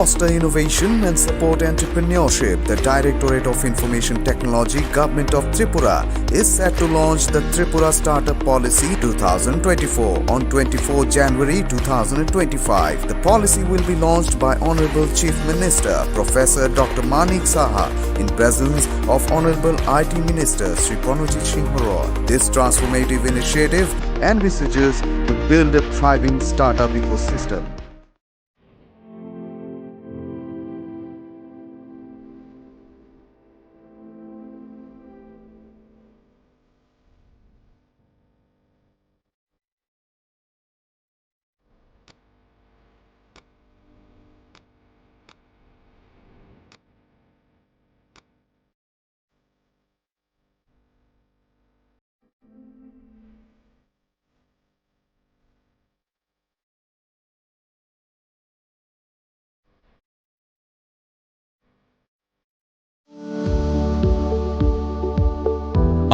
Foster innovation and support entrepreneurship, the Directorate of Information Technology, Government of Tripura is set to launch the Tripura Startup Policy 2024 on 24 January 2025. The policy will be launched by Honorable Chief Minister Professor Dr. Manik Saha in presence of Honorable IT Minister Sri Chini Khorang. This transformative initiative envisages to build a thriving startup ecosystem.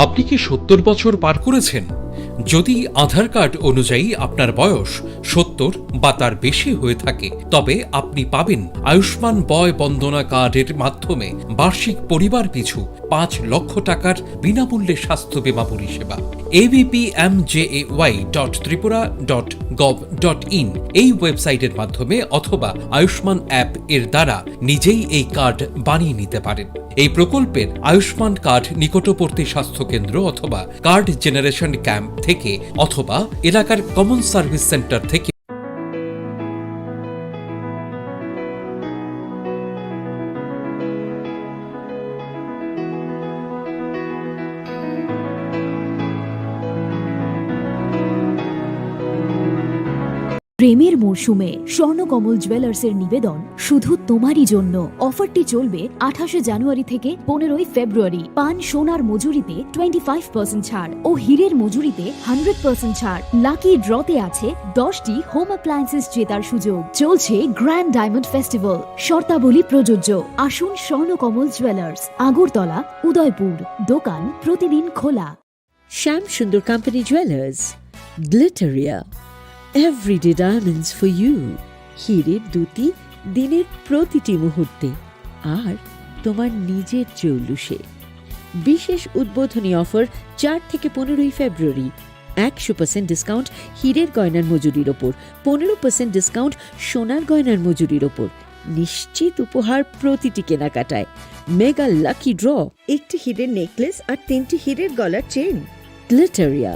আপনি কি ৭০ বছর পার করেছেন? যদি আধার card অনুযায়ী আপনার বয়স ৭০ বা তার বেশি হয়ে থাকে, তবে আপনি পাবেন আয়ুষ্মান বয় বন্দনা কার্ডের মাধ্যমে বার্ষিক পরিবার পিছু ৫ লক্ষ টাকার বিনামূল্যে স্বাস্থ্য বীমা পরিষেবা। abpmjay.tripura.gov.in এই ওয়েবসাইটের মাধ্যমে অথবা আয়ুষ্মান অ্যাপ এর দ্বারা নিজেই এই কার্ড বানিয়ে নিতে পারেন। এই প্রকল্পের আয়ুষ্মান কার্ড নিকটবর্তী স্বাস্থ্য কেন্দ্র অথবা কার্ড জেনারেশন ক্যাম্প থেকে অথবা এলাকার কমন সার্ভিস সেন্টার থেকে প্রেমের মরশুমে স্বর্ণকমল জুয়েলার্সের নিবেদন শুধু তোমারই জন্য। অফারটি চলবে 28 জানুয়ারি থেকে 15 ফেব্রুয়ারি। পান সোনার মজুরিতে 25% ছাড় ও হীরের মজুরিতে 100% ছাড়। লাকি ড্রতে আছে 10টি হোম অ্যাপ্লায়েন্সেস জেতার সুযোগ। চলছে গ্র্যান্ড ডায়মন্ড ফেস্টিভ্যাল, শর্তাবলী প্রযোজ্য। আসুন স্বর্ণকমল জুয়েলার্স, আগরতলা, উদয়পুর। দোকান প্রতিদিন খোলা। Shyam Sundar company jewellers, Glitteria, everyday diamonds for you. হীরের দুটি দিনের প্রতিটি মুহূর্তে আর তোমার নিজের জৌলুসে। বিশেষ উদ্বোধনী অফার 4 থেকে 15 ফেব্রুয়ারি। 100% ডিসকাউন্ট হীরের গয়নার মজুরির ওপর, 15% ডিসকাউন্ট সোনার গয়নার মজুরির ওপর। নিশ্চিত উপহার প্রতিটি কেনাকাটায়। মেগা লাকি ড্র, একটি হীরের নেকলেস আর 3টি হীরের গলার চেন। গ্লিটারিয়া,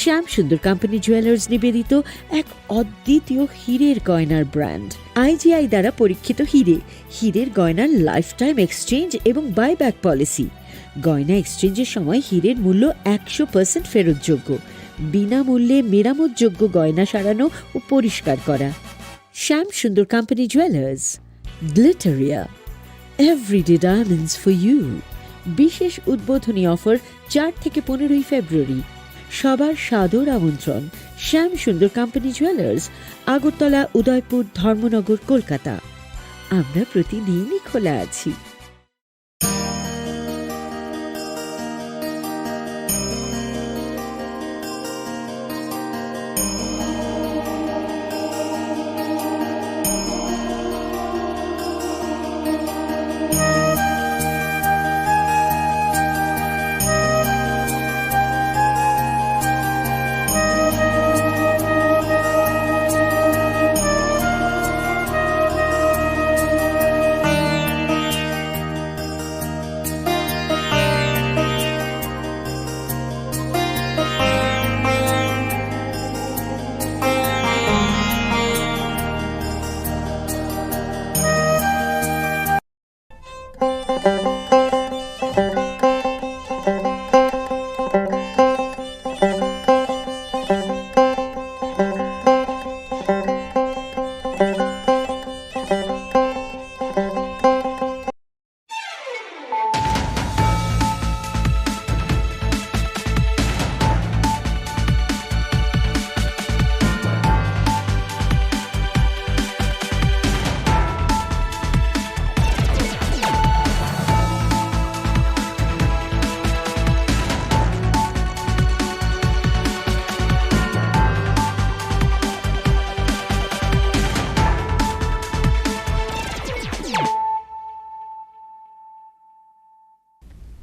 শ্যাম সুন্দর কোম্পানি জুয়েলার্স নিবেদিত এক অদ্বিতীয় হীরের গয়নার ব্র্যান্ড। IGI দ্বারা পরীক্ষিত হিরে, হীরের গয়নার লাইফ টাইম এক্সচেঞ্জ এবং বাইব্যাক পলিসি। গয়না এক্সচেঞ্জের সময় হীরের মূল্য 100% ফেরতযোগ্য। বিনামূল্যে মেরামতযোগ্য গয়না সারানো ও পরিষ্কার করা। Shyam Sundar company jewellers, Glitteria, everyday diamonds for you. বিশেষ উদ্বোধনী অফার 4 থেকে 15 ফেব্রুয়ারি। সবার সাদর আমন্ত্রণ। শ্যাম সুন্দর কোম্পানি জুয়েলার্স, আগরতলা, উদয়পুর, ধর্মনগর, কলকাতা। আমরা প্রতিদিনই খোলা আছি।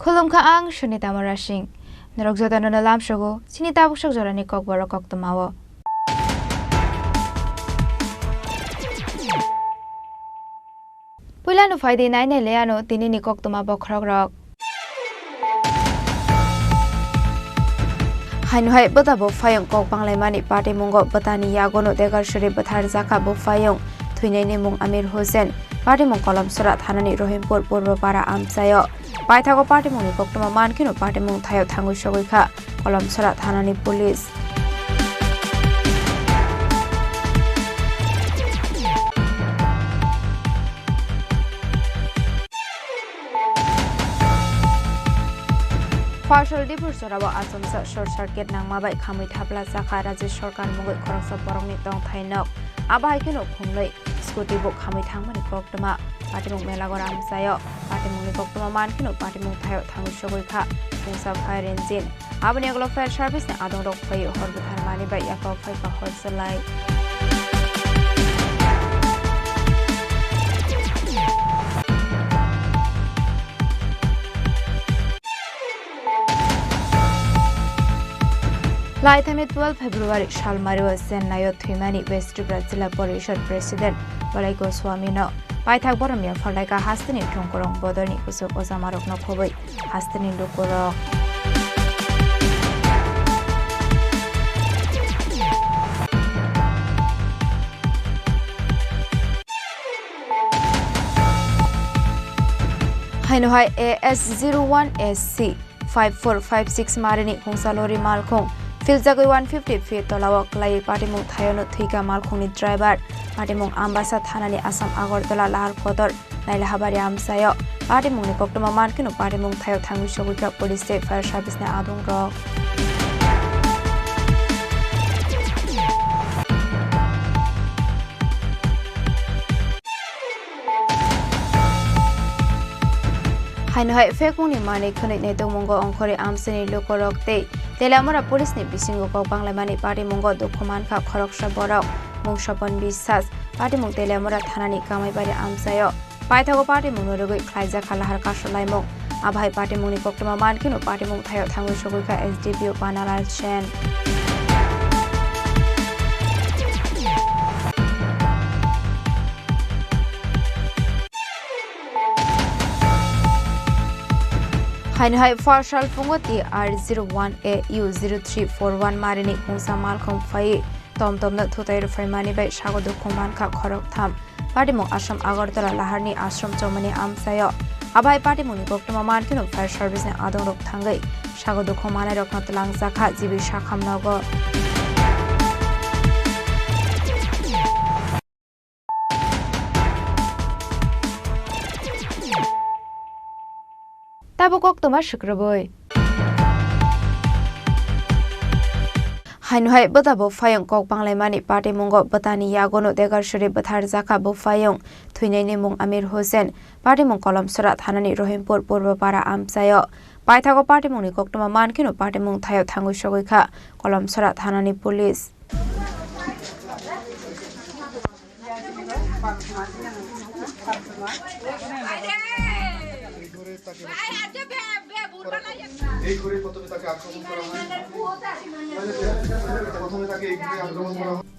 Khulumkha ang Sunita Marashing. Narokjota na nalam shogo, Chinita Bushak Jorani Kokborok Koktomawo. Pulano Friday Nine Leano, Tinini Koktoma Bokrogrok. Hanuhai Botabo Fayong Kok Panglemani Party Mungo Botani Yagono Degar Shuri Batar Zaka Bufayong, Twinani Mung Amir Hussein, Party Mung Kolam Surat Hanani Rohimpur Purba Para Amsayo. Paithago Party Mungi Koktoma Mankino Party Mung Thayo Thangu Shogika, Kolam Surat Hanani Police. Partial Dibur Soraba Asomsa Short Circuit Nangmabai Kami Tabla Zaka Raji Shorkan Mungi Koroksa Borongni Tong Thainok Abai Kino Khungloi Scooty Book Kami Thangmani Koktoma Party Mung Melagor Amsayo Party Mungi Koktoma Mankino Party Mung Thayo Thangu Shogika Pungsa Fire Engine Abani Aglo Fire Service Ne Adong Rok Phai Horbuthar Mani Bai Yakok Phai Ka Horsalai Laithami 12 February Shalmario Senayo Thimani West Tripura Jilla Parishad President Balai Goswami no Paithak Boromia Phalaika Hastini Thongkorong Bodoni Kusuk Ozamarok no Khoboi Hastini Lukorok Hainohai AS01SC 5456 Marini Kongsalori Malkong Filzagoi 150 feet Tolawak Lai Party Mung Thayono Thika Malkhoni driver Party Mung Ambasa Thanani Assam Agartala Lahar Kotor Naila Habari Amsayo Party Mung ni Koktoma Mankino Party Mung Thayo Thangu Shogika Police State Fire Service ne Adong Rok Hainohai Fekung ni Mani Kunik ne Mongo Onkori Amseni Lukorok Te Telamora Police ni Bisingo Kok Banglamani Party Mongo Dokuman Ka Khoroksha Borok Mung Shopon Bisas Party Mung Telamora Thanani Kamai Bari Amsayo Paithago Party Mung Norogoi Khlaiza Kalahar Kasholai Mung Abhai Party Mung ni Koktoma Mankino Party Mung Thayo Thangu Shogika SDPO Panalal Chen Hainhai Farshal Pungoti R01AU0341 Marini Kungsa Malkhong Phai Tom na Thutai Rufai Mani Bai Shagodu Kuman Ka Khorok Tham Party Mung Ashram Agartala Laharni Ashram Chomani Amsayo Abai Party Mung Koktoma Mankino Fire Service ne Adong Rok Thangai Shagodu Kumane Rokna Tlang Zakha Jibi Shakham Nago Tabukok Toma Shukraboi Hanuhai Botabo Fayong Kok Panglemani Party Mungo Botani Yagono Degar Shuri Bathar Zaka Bufayong Twinani Mung Amir Hussein Party Mung Kolam Surat Hanani Rohimpur Purba Para Amsayo Paithago Party Mung ni Koktoma Mankino Party Mung Thayo Thangu Shogika Kolam Surat Hanani Police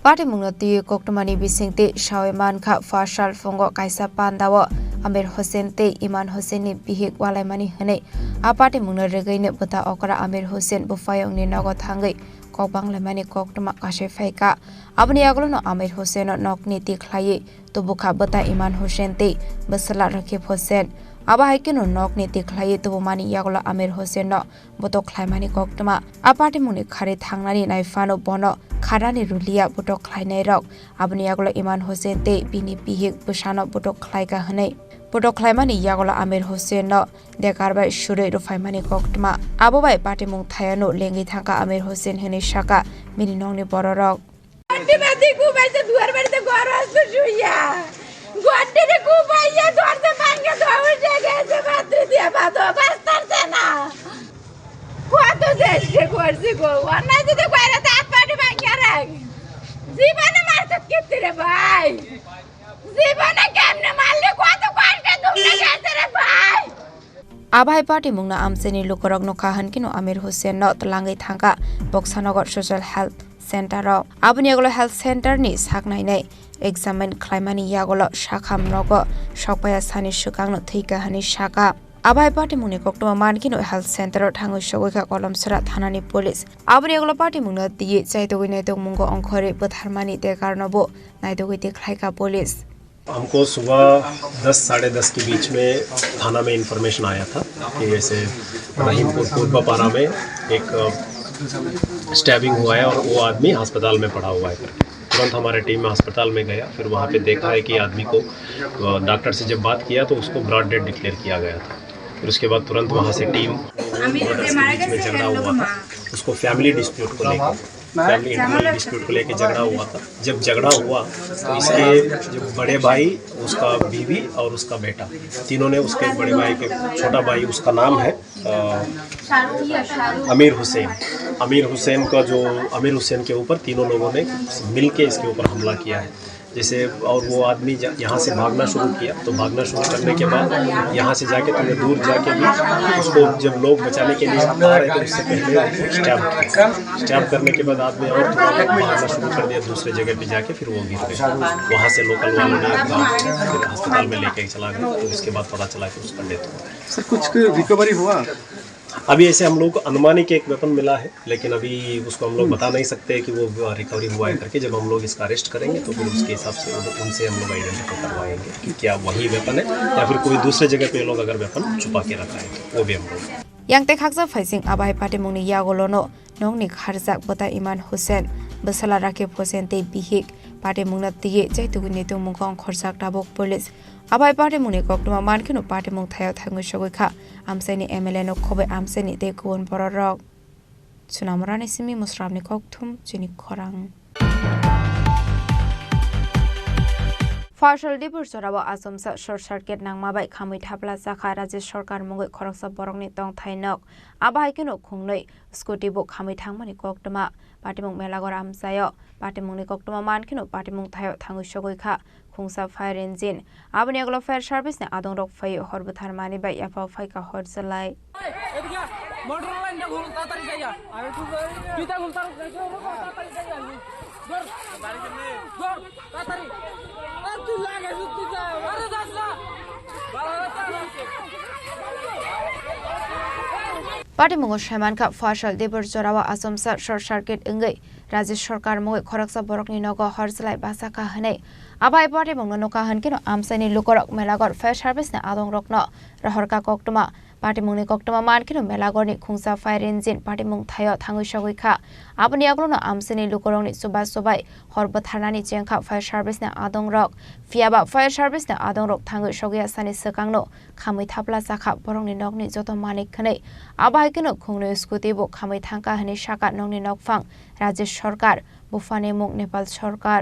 Party Mungnoti Koktomani Bisingti Shaweman Kha Farshal Fongo Kaisa Pandawo Amir Hussein Te Iman Hussein ni Bihik Walaimani Hane A Party Mungna Regaine Buta Okra Amir Hussein Bufayong ni Nago Thangai Kok Banglamani Koktoma Kashe Faika Abni Aglono Amir Hussein Nokni Tikhlaye Tubukha Buta Iman Hussein Te Basala Rakib Hussein Aba Haikino Nokni Tikhlaye Tubumani Yaglo Amir Hussein no Buto Klaimani Koktoma A Party Muni Khari Thangnani Naifano Bono Kharani Rulia Buto Klainai Rok Abni Aglo Iman Hussein Te Bini Bihik Bushano Buto Klaika Hane Buto Klaimani Yaglo Amir Hussein no Dekarba Shure Rufaimani Koktoma Ababai Party Mung Thayano Lengi Thangka Amir Hussein Hene Shaka Mini Nongni Bororok Abai party mungna amseni lukorok no kahan kino Amir Hussein no tlangai thangka Boksanagar Social Health Center ro abuni agolo health center ni saknai nei examine klaimani yagolo shakham nogo shokpaya sani shukang no thika hani shaka Abai party mungni koktoma mankino health center thango shogoika kolomsara thanani police abuni agolo party mungna diye chaitogoi naitog mungo onkhore botharmani te karnobo naitogoi te khlaika police हमको सुबह 10 साढ़े 10 के बीच में थाना में information आया था कि ऐसे रहीमपुर पूर्वापारा में एक स्टैबिंग हुआ है और वो आदमी अस्पताल में पड़ा हुआ है करके तुरंत हमारे टीम में अस्पताल में गया फिर वहाँ पे देखा है कि आदमी को डॉक्टर से जब बात किया तो उसको ब्रॉड डेड डिक्लेयर किया गया था फिर उसके बाद तुरंत वहाँ से टीम ब्रदर्स के बीच में झगड़ा हुआ था उसको फैमिली डिस्प्यूट को लेकर झगड़ा हुआ था जब झगड़ा हुआ तो इसके जो बड़े भाई उसका बीवी और उसका बेटा तीनों ने उसके बड़े भाई के छोटा भाई उसका नाम है अमीर हुसैन अमीर हुसैन के ऊपर तीनों लोगों ने मिल के इसके ऊपर हमला किया है जैसे और वो आदमी यहाँ से भागना शुरू किया तो भागना शुरू करने के बाद यहाँ से जाके थोड़े दूर जाके भी उसको जब लोग बचाने के लिए आ रहे थे उससे पहले स्टैब करने के बाद आदमी और भागना शुरू कर दिया दूसरे जगह पे जाके फिर वो गिर गए वहाँ से लोकल वालों ने फिर अस्पताल में लेके चला गया तो उसके बाद पता चला कि उसका डेथ हुआ सर कुछ रिकवरी हुआ अभी ऐसे हम लोग को अनुमानिक एक वेपन मिला है लेकिन अभी उसको हम लोग बता नहीं सकते कि वो रिकवरी हुआ है करके जब हम लोग इसका अरेस्ट करेंगे तो फिर उसके हिसाब से उनसे हम लोग आइडेंटिफाई करवाएंगे कि क्या वही वेपन है या फिर कोई दूसरे जगह पे लोग अगर वेपन छुपा के रखा है तो वो भी हम लोग Yang khaksa faising abai party mungni yagolono nongni kharjak bota Iman Hussein besala rakhe Hussein te bihik party mungna tiye jaitugu netung mungkong khorjak tabok police abai party mungni koktuma mankino party mung thayo thangu shogoikha amsaini MLA no khobe amsaini te kuon bororok sunamrani simi musramni kokthum Chini Khorang Partial dibur sorabo asomsa short circuit nangmabai khamui thapla sakha Rajya Sarkar mungoi khoroksa borokni tong thainok abai keno khungnoi scooty bo khamui thangmani koktoma patimung melagor amsayo patimungni koktoma mankino patimung thayo thangu shogoikha khungsa fire engine aboni aglo fire service ne adong rok phai horbuthar mani bai yafa phai ka horjalai motor line na ghul tatari jaya ame tu kita ghul tatari jaya gor tatari Party mungo shaman ka partial dibur jorawa asomsa short circuit ingai Rajya Sarkar mungoi khoroksa borokni nogo horjalai basaka hanai abai party mungo noka hankino amsani lukorok melagor fire service ne adong rokno rahorka koktoma party mungni koktoma mankino melagor ni khungsa fire engine party mung thayo thangui shogoikha aboni aglono amsani lukorokni subai horbotharnani chengkha fire service ne adong rok fiaba fire service ne adong rok thangui shogia sani sakangno khamui thapla sakha borokni nokni joto manik khanai abai keno khungno scooty bo khamui thangka hani shaka nokni nokfang Rajya Sarkar বুফানে মুখ নেপাল সরকার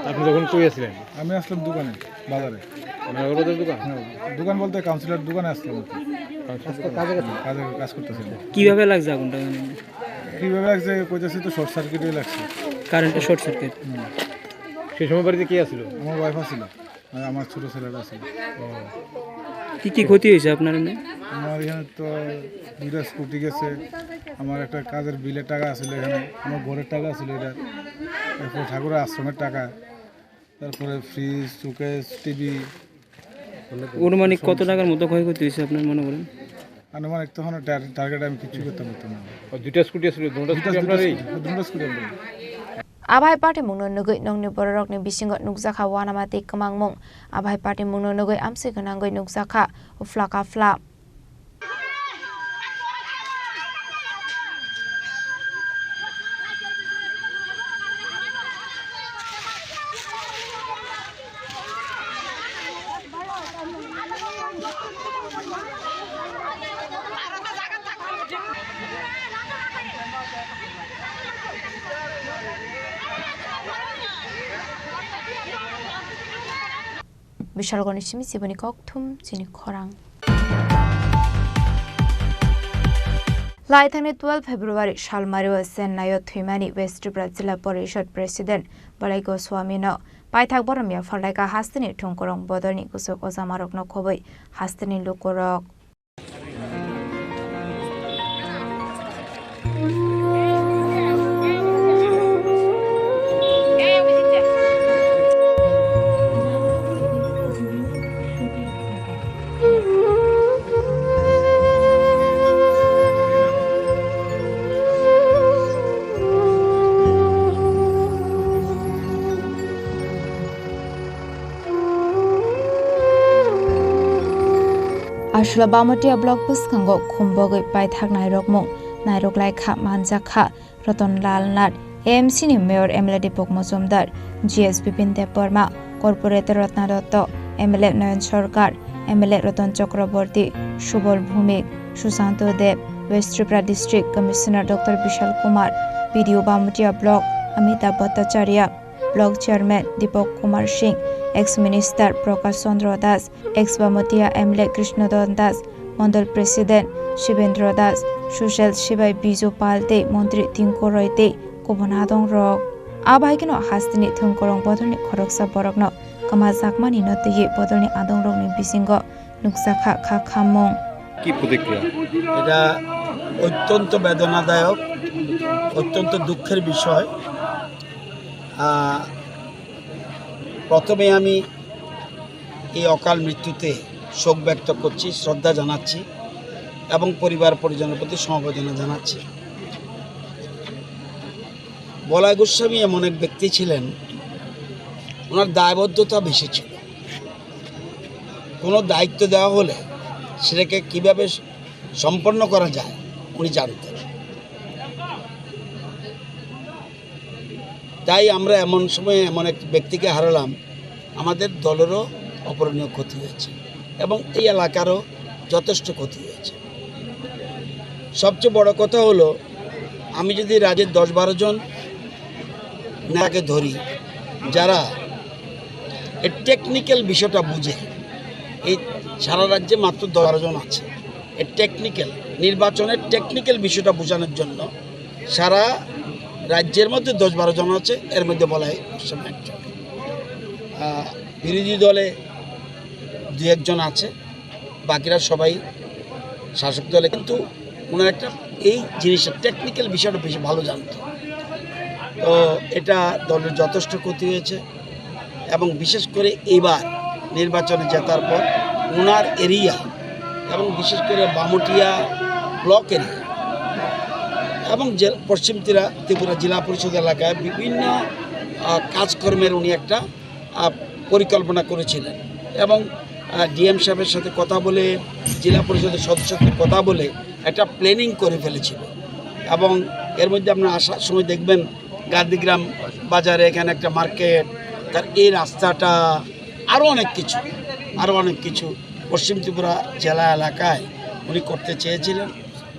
আপনি যখন কই আছিলেন আমি আসলাম দোকানে বাজারে নগরবাজার দোকান বলতে councillor দোকানে আসলাম কাজ করতেছিলাম কিভাবে লাগছে আগুনটা কিভাবে লাগছে কইতাছি তো শর্ট সার্কিটই লাগছে কারেন্টে শর্ট সার্কিট সেই সময় বাড়িতে কে আছিল আমার ওয়াইফ আছিল আর আমার ছোট ছেলেটা আছিল কি ক্ষতি হয়েছে আপনার এখানে আমার এখানে তো দুইটা স্কুটি গেছে আমার একটা কাজের বিলের টাকা আছিল এখানে আমার ঘরের টাকা আছিল এটা তারপর ঠাকুরের আশ্রমের টাকা তারপরে ফ্রিজ শোকেস টিভি অনুমানিক কত টাকার মতো ক্ষয়ক্ষতি হয়েছে আপনার মনে করেন আনুমানিক তখন টার্গেট আমি কিছু করতে পারতাম না দুইটা স্কুটি আছিল দুটো স্কুটি আবাই পার্টি মুংনো নগৈ নংনি bororokni bisingo nukjakha wanamati kmangmung abai party mungno nogoi amsi gonangoi nukjakha uflaka fla Bishalgoni shimi siboni kokthum Chini Khorang Laithani 12 February Shalmariwa Sennayo Thimani West Tripura Jilla Parishad President Balai Goswami no পাইথাক বরমিয়া ফলাইকা হাস্তিনি ঠুংকরং বদরনি কুসুক ওজামারক নখবই হাস্তিনি লুকরক Ashla Bamotia blog Puskango Kumbogi by Thak Nairok Mung, Nairok Laika Manjaka, Roton Lal Nat, AMC ni Mayor Emily Pokmosumdar, GSP Pinte Porma, Corporator Rotnadoto, Emily Nayan Sorkar, Emily Roton Chakraborty, Shubol Bhumik, Susanto Deb, West Tripura District Commissioner Dr. Bishal Kumar, Video Bamotia blog, Amita Bhattacharya, Blog Chairman Deepak Kumar Singh, ex-minister Prakash Chandra Das, ex-Bamotia Emle Krishnadon Das, Mandal President Shivendra Das, Sushil Shibai Bijo Palte, Montri Tinko Roite, Kobonadong Rok. Abaikino Hastini Thunkorong Bodoni Koroksa Borokno, Kamazakmani Notiye Bodoni Adong Rogni Bisingo, Nuksaka Kakamong. কি প্রতিক্রিয়া? এটা অত্যন্ত বেদনাদায়ক, অত্যন্ত দুঃখের বিষয়। প্রথমে আমি এই অকাল মৃত্যুতে শোক ব্যক্ত করছি, শ্রদ্ধা জানাচ্ছি এবং পরিবার পরিজনের প্রতি সমবেদনা জানাচ্ছি। বলাই গোস্বামী এমন এক ব্যক্তি ছিলেন, ওনার দায়বদ্ধতা বেশি ছিল। কোনো দায়িত্ব দেওয়া হলে সেটাকে কীভাবে সম্পন্ন করা যায় উনি জানতেন। তাই আমরা এমন সময়ে এমন এক ব্যক্তিকে হারালাম, আমাদের দলেরও অপূরণীয় ক্ষতি হয়েছে এবং এই এলাকারও যথেষ্ট ক্ষতি হয়েছে। সবচেয়ে বড় কথা হলো, আমি যদি রাজ্যের 10-12 জন নেতাকে ধরি যারা এই টেকনিক্যাল বিষয়টা বুঝে, এই সারা রাজ্যে মাত্র 12 জন আছে এই টেকনিক্যাল নির্বাচনের টেকনিক্যাল বিষয়টা বোঝানোর জন্য। সারা রাজ্যের মধ্যে 10-12 জন আছে, এর মধ্যে বলাই গোস্বামী একজন। বিরোধী দলে 2-1 জন আছে, বাকিরা সবাই শাসক দলে। কিন্তু ওনার একটা এই জিনিসের টেকনিক্যাল বিষয়টা বেশি ভালো জানত। তো এটা দলের যথেষ্ট ক্ষতি হয়েছে এবং বিশেষ করে এবার নির্বাচনে জেতার পর ওনার এরিয়া এবং বিশেষ করে বামুটিয়া ব্লক এরিয়া এবং পশ্চিম ত্রিপুরা জেলা পরিষদ এলাকায় বিভিন্ন কাজকর্মের উনি একটা পরিকল্পনা করেছিলেন এবং ডিএম সাহেবের সাথে কথা বলে, জেলা পরিষদের সদস্যদের কথা বলে একটা প্ল্যানিং করে ফেলেছিল। এবং এর মধ্যে আপনার আসার সময় দেখবেন গান্ধীগ্রাম বাজারে এখানে একটা মার্কেট, তার এই রাস্তাটা, আরও অনেক কিছু পশ্চিম ত্রিপুরা জেলা এলাকায় উনি করতে চেয়েছিলেন।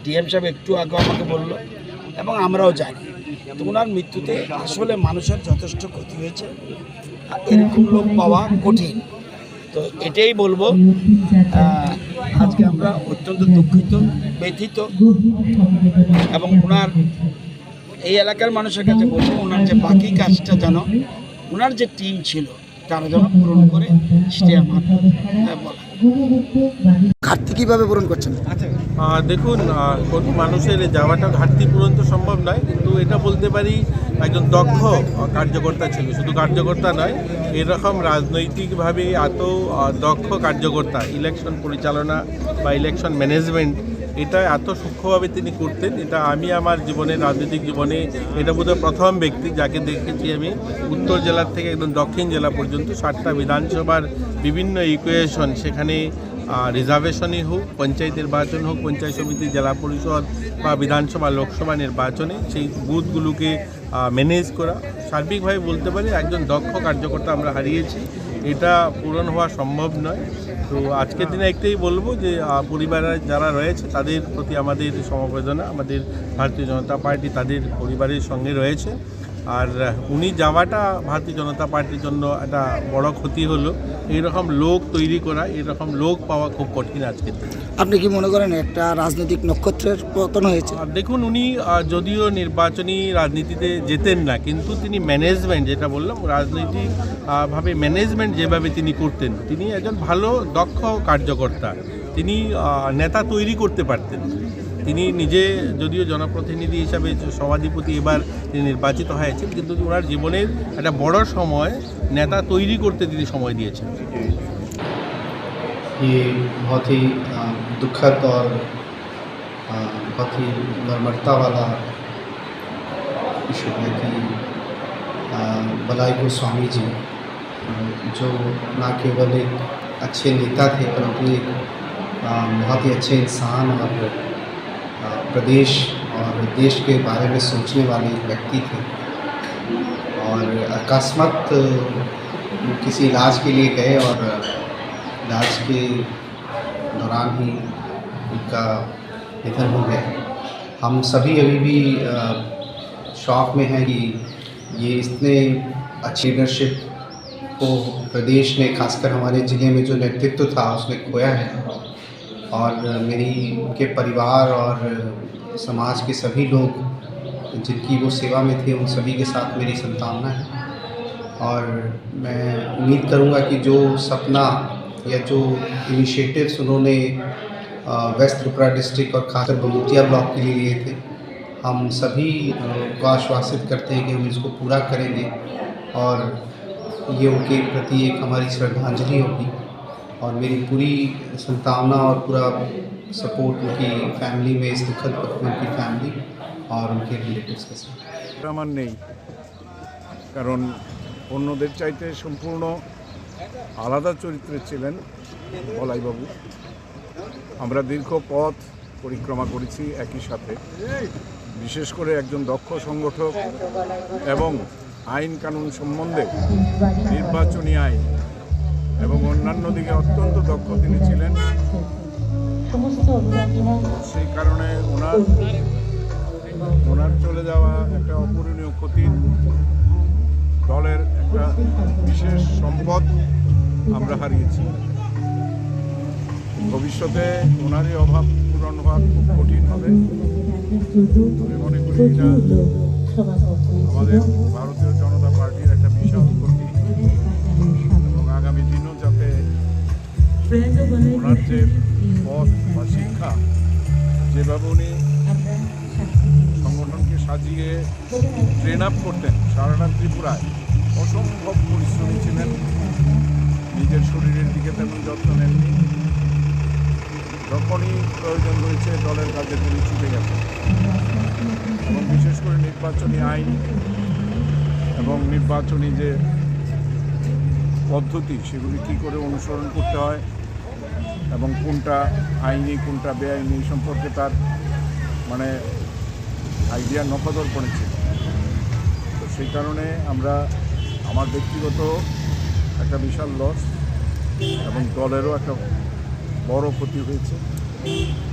ডিএম সাহেব একটু আগে আমাকে বলল এবং আমরাও জানি। তো ওনার মৃত্যুতে আসলে মানুষের যথেষ্ট ক্ষতি হয়েছে, এরকম লোক পাওয়া কঠিন। তো এটাই বলবো, আজকে আমরা অত্যন্ত দুঃখিত, ব্যথিত এবং ওনার এই এলাকার মানুষের কাছে বলবো, ওনার যে বাকি কাজটা যেন ওনার যে টিম ছিল তারা যেন পূরণ করে, সেটাই আমার বলা। ঘাটতি কীভাবে পূরণ করছেন? দেখুন, কোন মানুষের যাওয়াটা ঘাটতি পূরণ তো সম্ভব নয়, কিন্তু এটা বলতে পারি একজন দক্ষ কার্যকর্তা ছিল। শুধু কার্যকর্তা নয়, এরকম রাজনৈতিকভাবে এত দক্ষ কার্যকর্তা, ইলেকশন পরিচালনা বা ইলেকশন ম্যানেজমেন্ট, এটা এত সূক্ষ্মভাবে তিনি করতেন। এটা আমি আমার জীবনের রাজনৈতিক জীবনে এটা বোধহয় প্রথম ব্যক্তি যাকে দেখেছি আমি উত্তর জেলার থেকে একদম দক্ষিণ জেলা পর্যন্ত 7টা বিধানসভার বিভিন্ন ইকুয়েশন, সেখানে রিজার্ভেশনই হোক, পঞ্চায়েত নির্বাচন হোক, পঞ্চায়েত সমিতি, জেলা পরিষদ বা বিধানসভা লোকসভা নির্বাচনে সেই বুথগুলোকে ম্যানেজ করা, সার্বিকভাবে বলতে পারি একজন দক্ষ কার্যকর্তা আমরা হারিয়েছি। এটা পূরণ হওয়া সম্ভব নয়। তো আজকের দিনে একটাই বলবো যে পরিবারে যারা রয়েছে তাদের প্রতি আমাদের সমবেদনা, আমাদের ভারতীয় জনতা পার্টি তাদের পরিবারের সঙ্গে রয়েছে। আর উনি যাওয়াটা ভারতীয় জনতা পার্টির জন্য একটা বড় ক্ষতি হলো। এইরকম লোক তৈরি করা, এরকম লোক পাওয়া খুব কঠিন আজকে। আপনি কি মনে করেন একটা রাজনৈতিক নক্ষত্রের পতন হয়েছে? দেখুন, উনি যদিও নির্বাচনী রাজনীতিতে যেতেন না, কিন্তু তিনি ম্যানেজমেন্ট, যেটা বললাম রাজনৈতিক ভাবে ম্যানেজমেন্ট যেভাবে তিনি করতেন, তিনি একজন ভালো দক্ষ কার্যকর্তা। তিনি নেতা তৈরি করতে পারতেন। তিনি নিজে যদিও জনপ্রতিনিধি হিসাবে সভাধিপতি এবার তিনি নির্বাচিত হয়েছেন, কিন্তু ওনার জীবনের একটা বড় সময় নেতা তৈরি করতে তিনি সময় দিয়েছেন। ये बहुत ही दुखद और बहुत ही नर्मदता वाला इशू है कि बलाई गोस्वामी जी, जो न केवल एक अच्छे नेता थे परंतु एक बहुत ही अच्छे इंसान और प्रदेश और देश के बारे में सोचने वाले एक व्यक्ति थे। और अकस्मात किसी इलाज के लिए गए और इलाज के दौरान ही उनका निधन हो गया। हम सभी अभी भी शॉक में हैं कि ये इतने अच्छी लीडरशिप को प्रदेश ने, खासकर हमारे ज़िले में जो नेतृत्व था उसने खोया है। और मेरी उनके परिवार और समाज के सभी लोग जिनकी वो सेवा में थे, उन सभी के साथ मेरी संतावना है। और मैं उम्मीद करूँगा कि जो सपना या जो इनिशिएटिव्स उन्होंने वेस्ट त्रिपुरा डिस्ट्रिक्ट और खासकर बलूतिया ब्लॉक के लिए लिए थे, हम सभी को आश्वासित करते हैं कि हम इसको पूरा करेंगे। और ये उनके प्रति एक हमारी श्रद्धांजलि होगी। और मेरी पूरी संतावना और पूरा सपोर्ट उनकी फैमिली में, इस दुखद वक्त में उनकी फैमिली और उनके रिलेटिव्स के साथ। আমার নেই, কারণ অন্যদের চাইতে সম্পূর্ণ আলাদা চরিত্রের ছিলেন বলাইবাবু। আমরা দীর্ঘ পথ পরিক্রমা করেছি একই সাথে। বিশেষ করে একজন দক্ষ সংগঠক এবং আইন কানুন সম্বন্ধে, নির্বাচনী আইন এবং অন্যান্য দিকে অত্যন্ত দক্ষ তিনি ছিলেন। সেই কারণে ওনার চলে যাওয়া একটা অপূরণীয় ক্ষতি। দলের একটা বিশেষ সম্পদ আমরা হারিয়েছি। ভবিষ্যতে ওনারই অভাব পূরণ হওয়া খুব কঠিন হবে। আমি মনে করি এটা আমাদের ভারতীয় জনতা পার্টির একটা বিশাল ক্ষতি, এবং আগামী দিনও যাতে ওনার যে পথ বা শিক্ষা, যেভাবে উনি সংগঠনকে সাজিয়ে ট্রেন আপ করতেন সারাটা ত্রিপুরায়, অসম্ভব পরিশ্রমী ছিলেন। নিজের শরীরের দিকে তেমন যত্ন নেননি। যখনই প্রয়োজন হয়েছে দলের কাজে তিনি ছুটে গেছেন। এবং বিশেষ করে নির্বাচনী আইন এবং নির্বাচনী যে পদ্ধতি, সেগুলি কী করে অনুসরণ করতে হয় এবং কোনটা আইনি কোনটা বেআইনি সম্পর্কে তার আইডিয়া নকদর করেছে। তো সেই কারণে আমার ব্যক্তিগত একটা বিশাল লস এবং দলেরও একটা বড় ক্ষতি হয়েছে।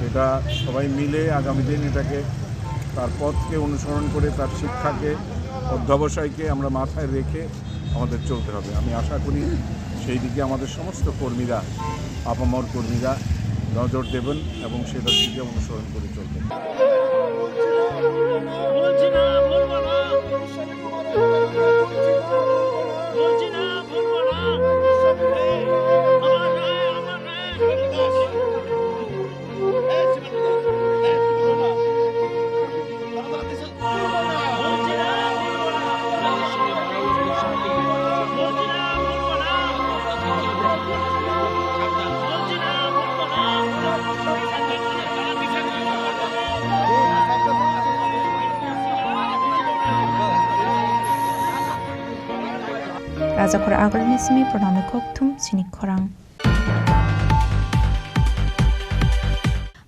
এটা সবাই মিলে আগামী দিন এটাকে, তার পথকে অনুসরণ করে, তার শিক্ষাকে, অধ্যবসায়কে আমরা মাথায় রেখে আমাদের চলতে হবে। আমি আশা করি সেই দিকে আমাদের সমস্ত কর্মীরা, আপামর কর্মীরা নজর দেবেন এবং সেটার দিকে অনুসরণ করে চলবেন। Rajakor Agronismi Pranami Koktum Chini Khorang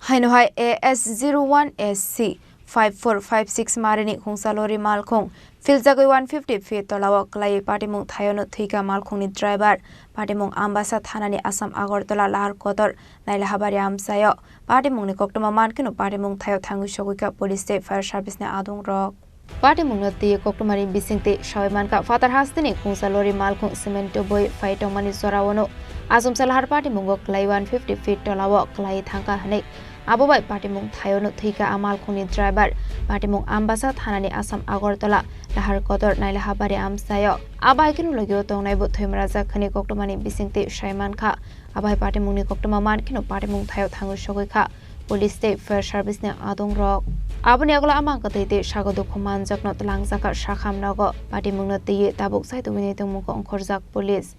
Hainohai AS01SC 5456 Marini Kungsalori Malkong Filzagoi 150 feet Tolawa Klai Patimung Thayono Thika Malkong ni driver Patimung Ambasa Thanani Assam Agartala Lahar Kotor Naila Habari Amsayo Patimung ni Koktoma Mankino Patimung Thayo Thangu Shogika Police State Fire Service ne Adung Rock Party Munati Koktomani Bisinte Shawimanka Father Hastini Kunsalori Malkung Cemento Boy Faitomani Sorawano Asum Salhar Party Mungo Clay 150 feet Tolawa Clay Tanka Hanek Abobai Party Mung Thayono Thika Amal Kuni driver Party Mung Ambasad Hanani Asam Agortola Lahar Kotor Naila Habari Amsayo Abai Kinu Logio Tongai Buthim Raza Kani Koktomani Bisinte Shaimanka Abai Party Muni Koktoma Man Kino Party Mung Thayo Thangu Shogika Police State Fair Service ne Adong Rock Abani agla amang katete shagodo command jakno tlang jaka shakham nago party mungna te tabuk sai to wini tung muko onkhorjak police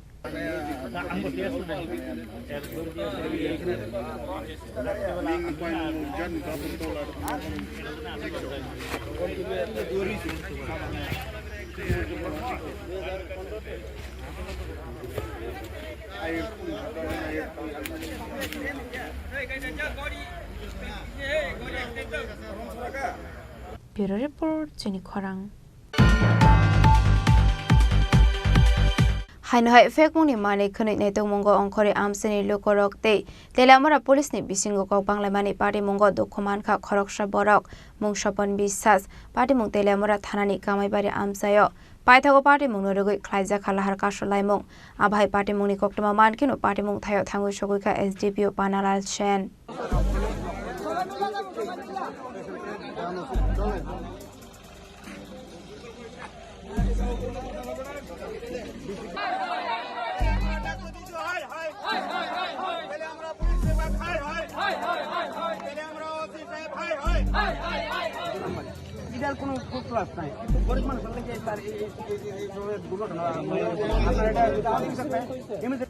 Bureau Report, Chini Khorang. Hainhai fek mungni mani khani netung mungo ongkhori amseni lokorok te telamara police ni bisingo kok banglamani party mungo dokhoman kha khoroksha borok mungshapon bisas party mung telamara thanani kamaibari amsayo paithago party mungno rogoi khlaija khalahar kasolai mung abhai party mungni koktoma mankino party mung thayo thangu sogoi kha SDPO Panalal Sen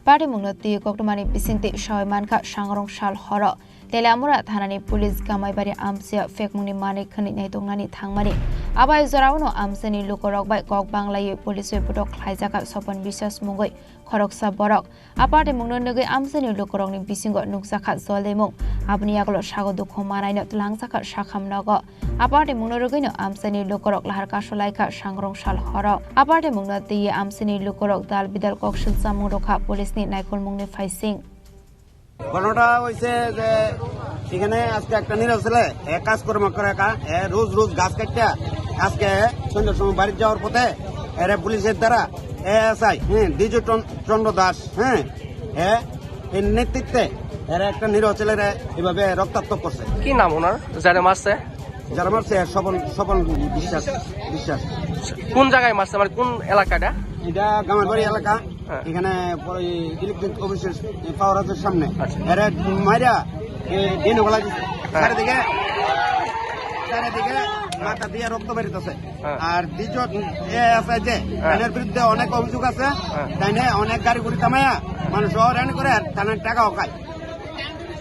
Party Munati Koktomani Bisinte Shawimanka Shangrong Shal Horo Telamura Thanani Police Kamaibari Amsia Fek Muni Mani Khani Naitongani Thangmani Abai Zorawno Amseni Lukorok by Kok Banglaye Police Putok Haizaka Sopon Bisas Mungoi Khoroksa Borok Aparte Mungno Nugui Amseni Lukorok ni Bisingo Nuksaka Zoldemung Abniaglo Shago Dukomanai not Langsaka Shakam Nago Aparte Mungno Rugino Amseni Lukorok Lahar Kasolaika Shangrong Shal Horo Aparte Mungno Ti Amseni Lukorok Dal Bidal Kokshil Samuroka Police ni Naikol Mungni Faising ঘটনাটা হইছে যে এখানে আজকে একটা নিরব ছেলে কাজ কর্ম করে রোজ রোজ গাছ কাটতে আজকে সন্ধ্যার সময় বাড়ি যাওয়ার পথে এর পুলিশের দ্বারা এএসআই দ্বিজ চন্দ্র দাস এর নেতৃত্বে এর একটা নিরব ছেলেরা এভাবে রক্তাক্ত করছে কি নাম ওনার যারা মারছে স্বপন বিশ্বাস কোন জায়গায় মারছে মানে কোন এলাকাটা এটা গামারবাড়ি এলাকা এখানে ইলেকট্রিক অফিসের পাওয়ার হাউসের সামনে এরা মাইরা দিনবেলা চারিদিকে মাথা দিয়ে রক্ত বেরিতেছে আর দ্বিতীয় আছে যে তাদের বিরুদ্ধে অনেক অভিযোগ আছে তাই অনেক গাড়ি গুড়ি থামাইয়া মানুষ হয়রানি করে আর থানার টাকাও খায়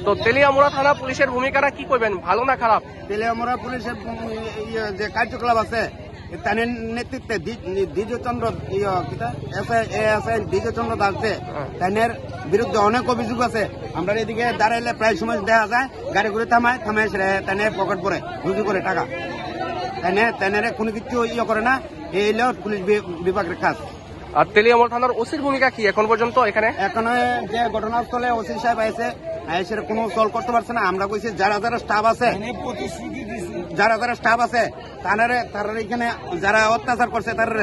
তো তেলিয়ামুড়া থানা পুলিশের ভূমিকাটা কি করবেন ভালো না খারাপ তেলিয়ামুড়া পুলিশের যে কার্যকলাপ আছে তাদের নেতৃত্বে দ্বিজচন্দ্র দ্বিজচন্দ্র দাস তাদের বিরুদ্ধে অনেক অভিযোগ আছে আমরা এদিকে দাঁড়াইলে প্রায় সময় দেখা যায় গাড়ি ঘুরে থামায় তাদের পকেট পরে রুজু করে টাকা তাদের কোনো কিছু করে না এই হলো পুলিশ বিভাগের কাজ আর তেলিয়ামুড়া থানার ওসির ভূমিকা কি এখন পর্যন্ত এখানে যে ঘটনাস্থলে ওসি সাহেব আছে সেটা কোনো সলভ করতে পারছে না আমরা কইছি যারা স্টাফ আছে তারা এখানে যারা অত্যাচার করছে তারা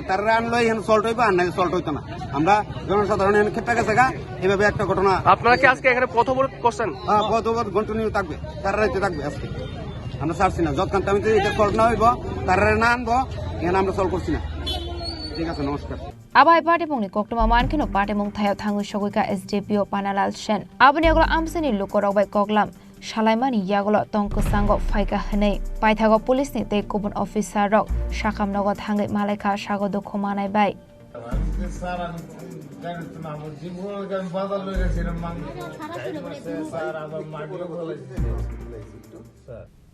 তারা আনলো এখানে সল্ট হইবো আর নাকি সল্ট হইতো না আমরা জনসাধারণ এখানে ক্ষেত্রে গেছে এভাবে একটা ঘটনা আপনারা কি আজকে এখানে পথ অবরোধ করছেন পথ অবরোধ কন্টিনিউ থাকবে তারা থাকবে আজকে আমরা ছাড়ছি না যতক্ষণ আমি এটা সল্ট না হইব তারা না আনবো এখানে আমরা সলভ করছি না ঠিক আছে নমস্কার Abai party mungni koktoma mankino party mung thayo thangu shoguika SDPO Panalal Sen abani aglo amseni lukorok bai koklam Shalaimani yagolo tongko sango faika hanei paithago police ni te kubun officer rok shakam nogo thangai malaika shago dokhomanai bai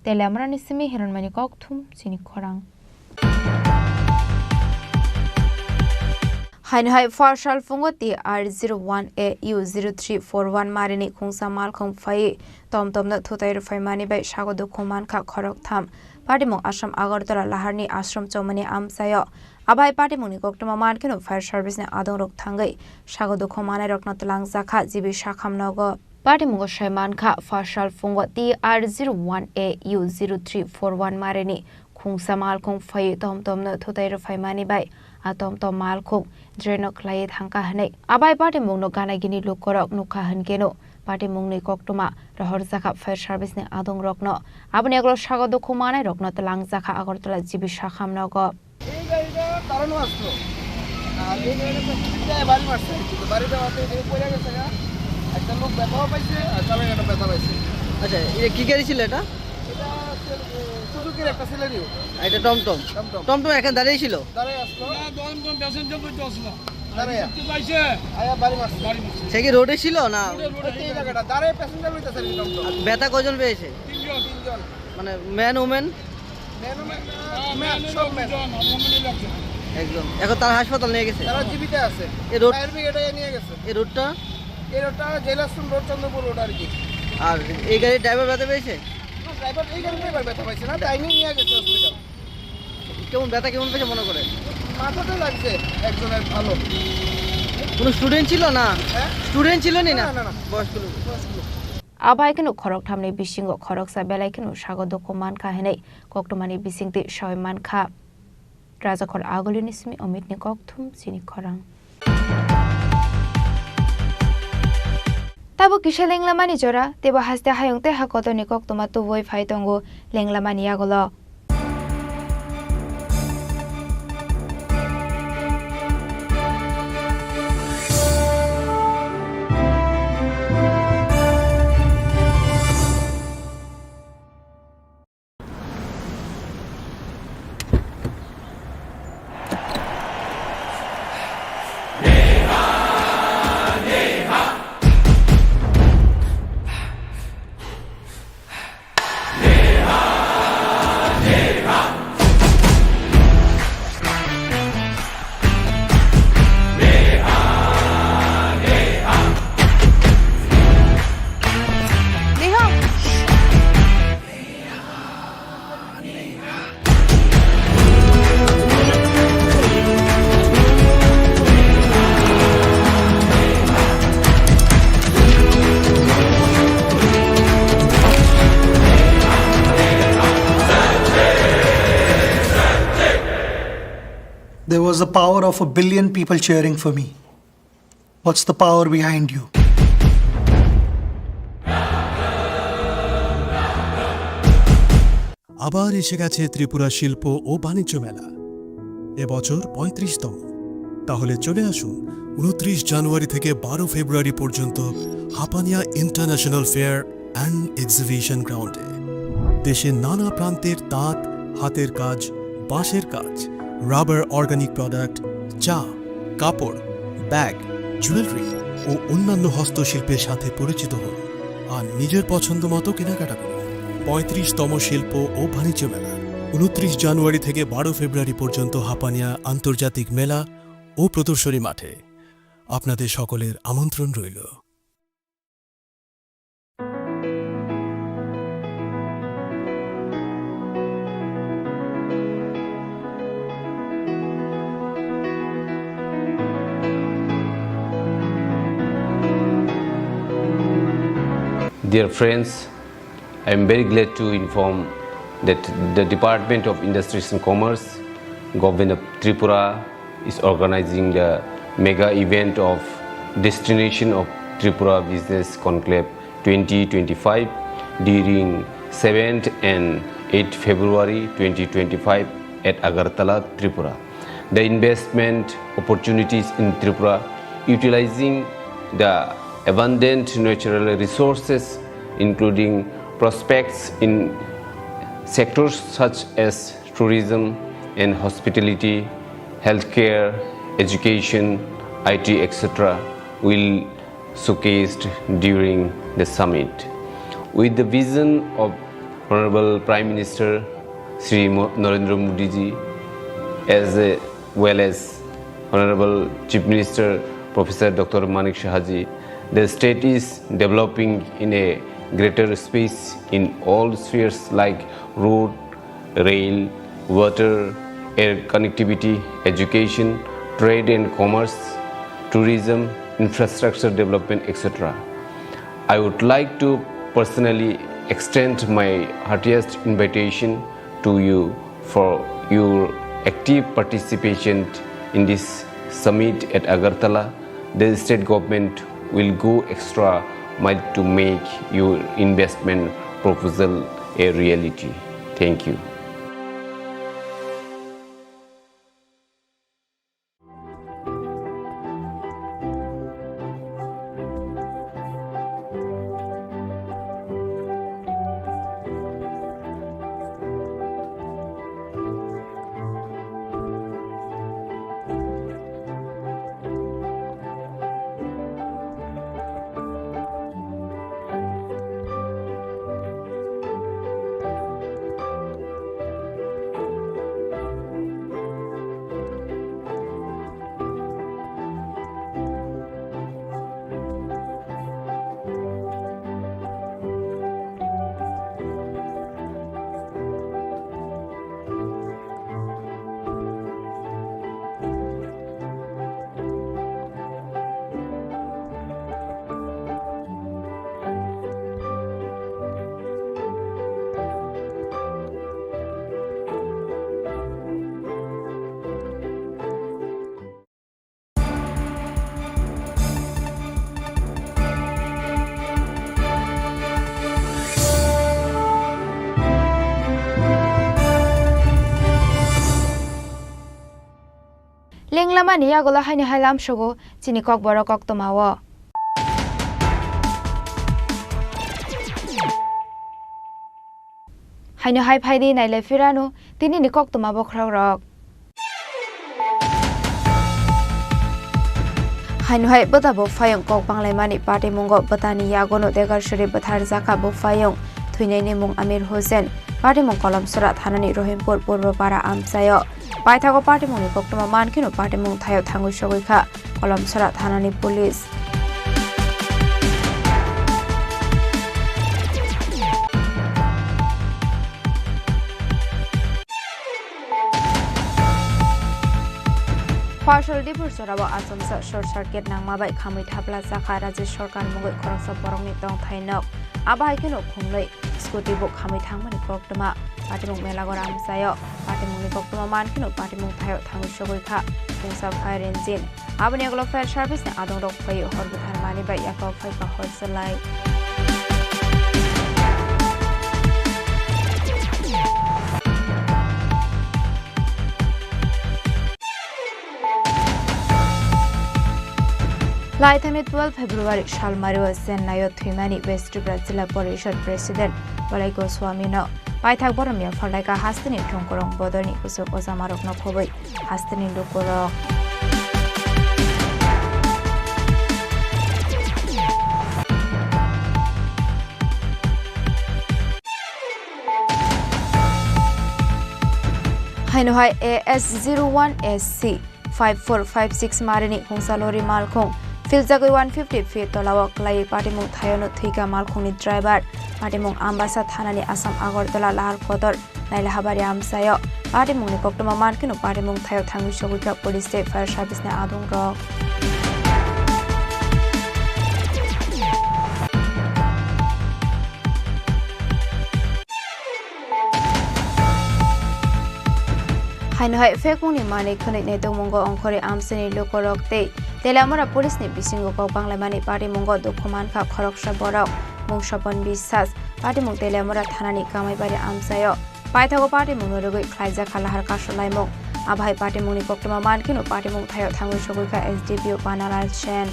Telamra nisimi hiranmani kokthum Chini Khorang Hainhai Farshal Fungoti R01A U0341 Marini Khungsa Malkhong Fai Tom na Thutai Rufai Mani Bai Shagodo Khoman Kha Khorok Tham Party Mong Ashram Agartala Laharni Ashram Chomani Amsayo Abai Party Mong Koktoma Mankino Fire Service ne Adong Rok Thangai Shagodo Khomane Rokna Tlang Zakha Jibi Shakham Nogo Party Mong Shaiman Kha Farshal Fungoti R01A U0341 Marini khungsa mal khung phai tom tom na thutai ro phai mani bai atom tom mal khung dreno khlai thangka hanei abai party mungno gana gini lukorok nukha hankeno party mungni koktoma rohor zakha fire service ne adong rokno abni aglo sagodo khumane rokno talang zakha agortala jibi shakhamno go এই গাড়িটা দাঁড়ানো আসলো আর এই গাড়িটা বাড়ি মারছে কিন্তু বাড়ি দেওয়াতে এই পড়ে গেছে না একটা লোক ব্যথাও পাইছে আর চালানোটা ব্যথা পাইছে আচ্ছা এটা কি গাড়ি ছিল এটা এটা সুজুকির একটা সিলারিও এটা টমটম টমটম এখানে দাঁড়িয়ে ছিল দাঁড়ায় আসলো না টমটম প্যাসেঞ্জার করতে আসলো দাঁড়ায় পাইছে আয়া বাড়ি মারছে সে কি রোডে ছিল না এই জায়গাটা দাঁড়ায় প্যাসেঞ্জার হইতাছে টমটম ব্যথা কয়জন পেয়েছে তিনজন মানে ম্যান ওমেন একদম এখন তার হাসপাতাল নিয়ে গেছে তারা জীবিত আছে এই রোড ফায়ার ব্রিগেডে নিয়ে গেছে এই রোডটা জেলাসুন রোড চন্দ্রপুর রোড আর কি আর এই গাড়ির ড্রাইভার ব্যথা পেয়েছে ড্রাইভার এই গাড়িতে এবার ব্যথা পাইছে না টাইমিং নিয়ে গেছে হসপিটাল কেমন ব্যথা কেমন পেয়েছে মনে করে মাথাতে লাগছে একজনের ভালো কোনো স্টুডেন্ট ছিল না স্টুডেন্ট ছিল না না বয়স্ক লোক abai kenu khorok thamni bisingo khorok sa belai kenu sagodo koman kha henei koktomani bisingti shawman kha rajakhor agolini simi omit ni kokthum chini khorang tabo kisha lenglamani jora tebo haste hayongte hakoto ni koktoma tu voi phaitongo lenglamani agolo There was the power of 1 billion people cheering for me. What's the power behind you? আবার এসে গেছে ত্রিপুরা শিল্প ও বাণিজ্য মেলা এবছর ৩৫তম তাহলে চলে আসুন ২৯ জানুয়ারি থেকে ১২ ফেব্রুয়ারি পর্যন্ত Hapania international fair and exhibition গ্রাউন্ডে দেশের নানা প্রান্তের তাঁত হাতের কাজ বাঁশের কাজ রাবার অর্গানিক প্রোডাক্ট চা কাপড় ব্যাগ জুয়েলারি ও অন্যান্য হস্তশিল্পের সাথে পরিচিত হন আর নিজের পছন্দ মতো কেনাকাটা করুন ৩৫তম শিল্প ও বাণিজ্য মেলা ২৯ জানুয়ারি থেকে ১২ ফেব্রুয়ারি পর্যন্ত হাপানিয়া আন্তর্জাতিক মেলা ও প্রদর্শনী মাঠে আপনাদের সকলের আমন্ত্রণ রইল Dear friends, I am very glad to inform that the Department of Industries and Commerce, Government of Tripura is organizing the mega event of Destination of Tripura Business Conclave 2025 during 7th and 8th February 2025 at Agartala, Tripura. The investment opportunities in Tripura utilizing the abundant natural resources including prospects in sectors such as tourism and hospitality, healthcare, education, IT, etc. will showcased during the summit. With the vision of Honorable Prime Minister Sri Narendra Modi ji as well as Honorable Chief Minister Professor Dr. Manik Shahaji, the state is developing in a greater space in all spheres like road, rail, water, air connectivity, education, trade and commerce, tourism, infrastructure development, etc. I would like to personally extend my heartiest invitation to you for your active participation in this summit at Agartala. The state government will go extra mile to make your investment proposal a reality. Thank you. Lenglama niya gola haini hailam shogo chini kokborok oktomawo. Haini hai phaidi naile firanu tini ni koktomabo khrogrok. Haini hai batabo phayong kok panglaimani party mungo batani yagono degar shuri bathar jaka bo phayong thuinaini mung Amir Hussein party mung kolam surat hanani Rohimpur Purbapara amsayo. Paithago party mung koktoma mankino party mung thayo thangu shogoikha kolam surat hanani police. Partial dipur sorabo asamsa short circuit nangmabai khamui thapla jakha Rajya Sarkar mungoi khoroksa borokni tong thainok abai kino khungloi scooty bo khamui thangmani koktoma party mung melagor amsayo party mungni koktoma mankino party mung thayo thangu shogoikha pungsa fire engine abani aglo fire service ne adong rok phai horbuthar mani bai yakau phai ka horsalai. Laithani 12 February Shalmario Sennayo Thimani West Tripura Jilla Parishad President Balai Goswami no Paithak Boromia Phalaika Hastini Thongkorong Bodoni Kusuk Ozamarok no Khoboi Hastini Lukorok Hainohai AS01SC 5456 Marini Kungsalori Malkong Filzagoi 150 feet tolawa klai party mung thayono thika malkhungni driver party mung ambasa thanani Assam Agartala lahar kodor naila habari amsayo party mung ni koktoma mankino party mung thayo thangu shogukra police state fire service ne adung rok Hainohai fekung ni mani khonai nei domungo ongkhori amseni lokorokte Telamora police ni bisingo ko banglamani party mungo dokuman kha khoroksa borok mungshapon bisas party mung telamora thanani kamai bari amsayo paithago party mung rogoi khlaija khalahar kasolaimong abhai party mung ni koktoma mankino party mung thayo thangu shogoi kha SDPO Panalal Chen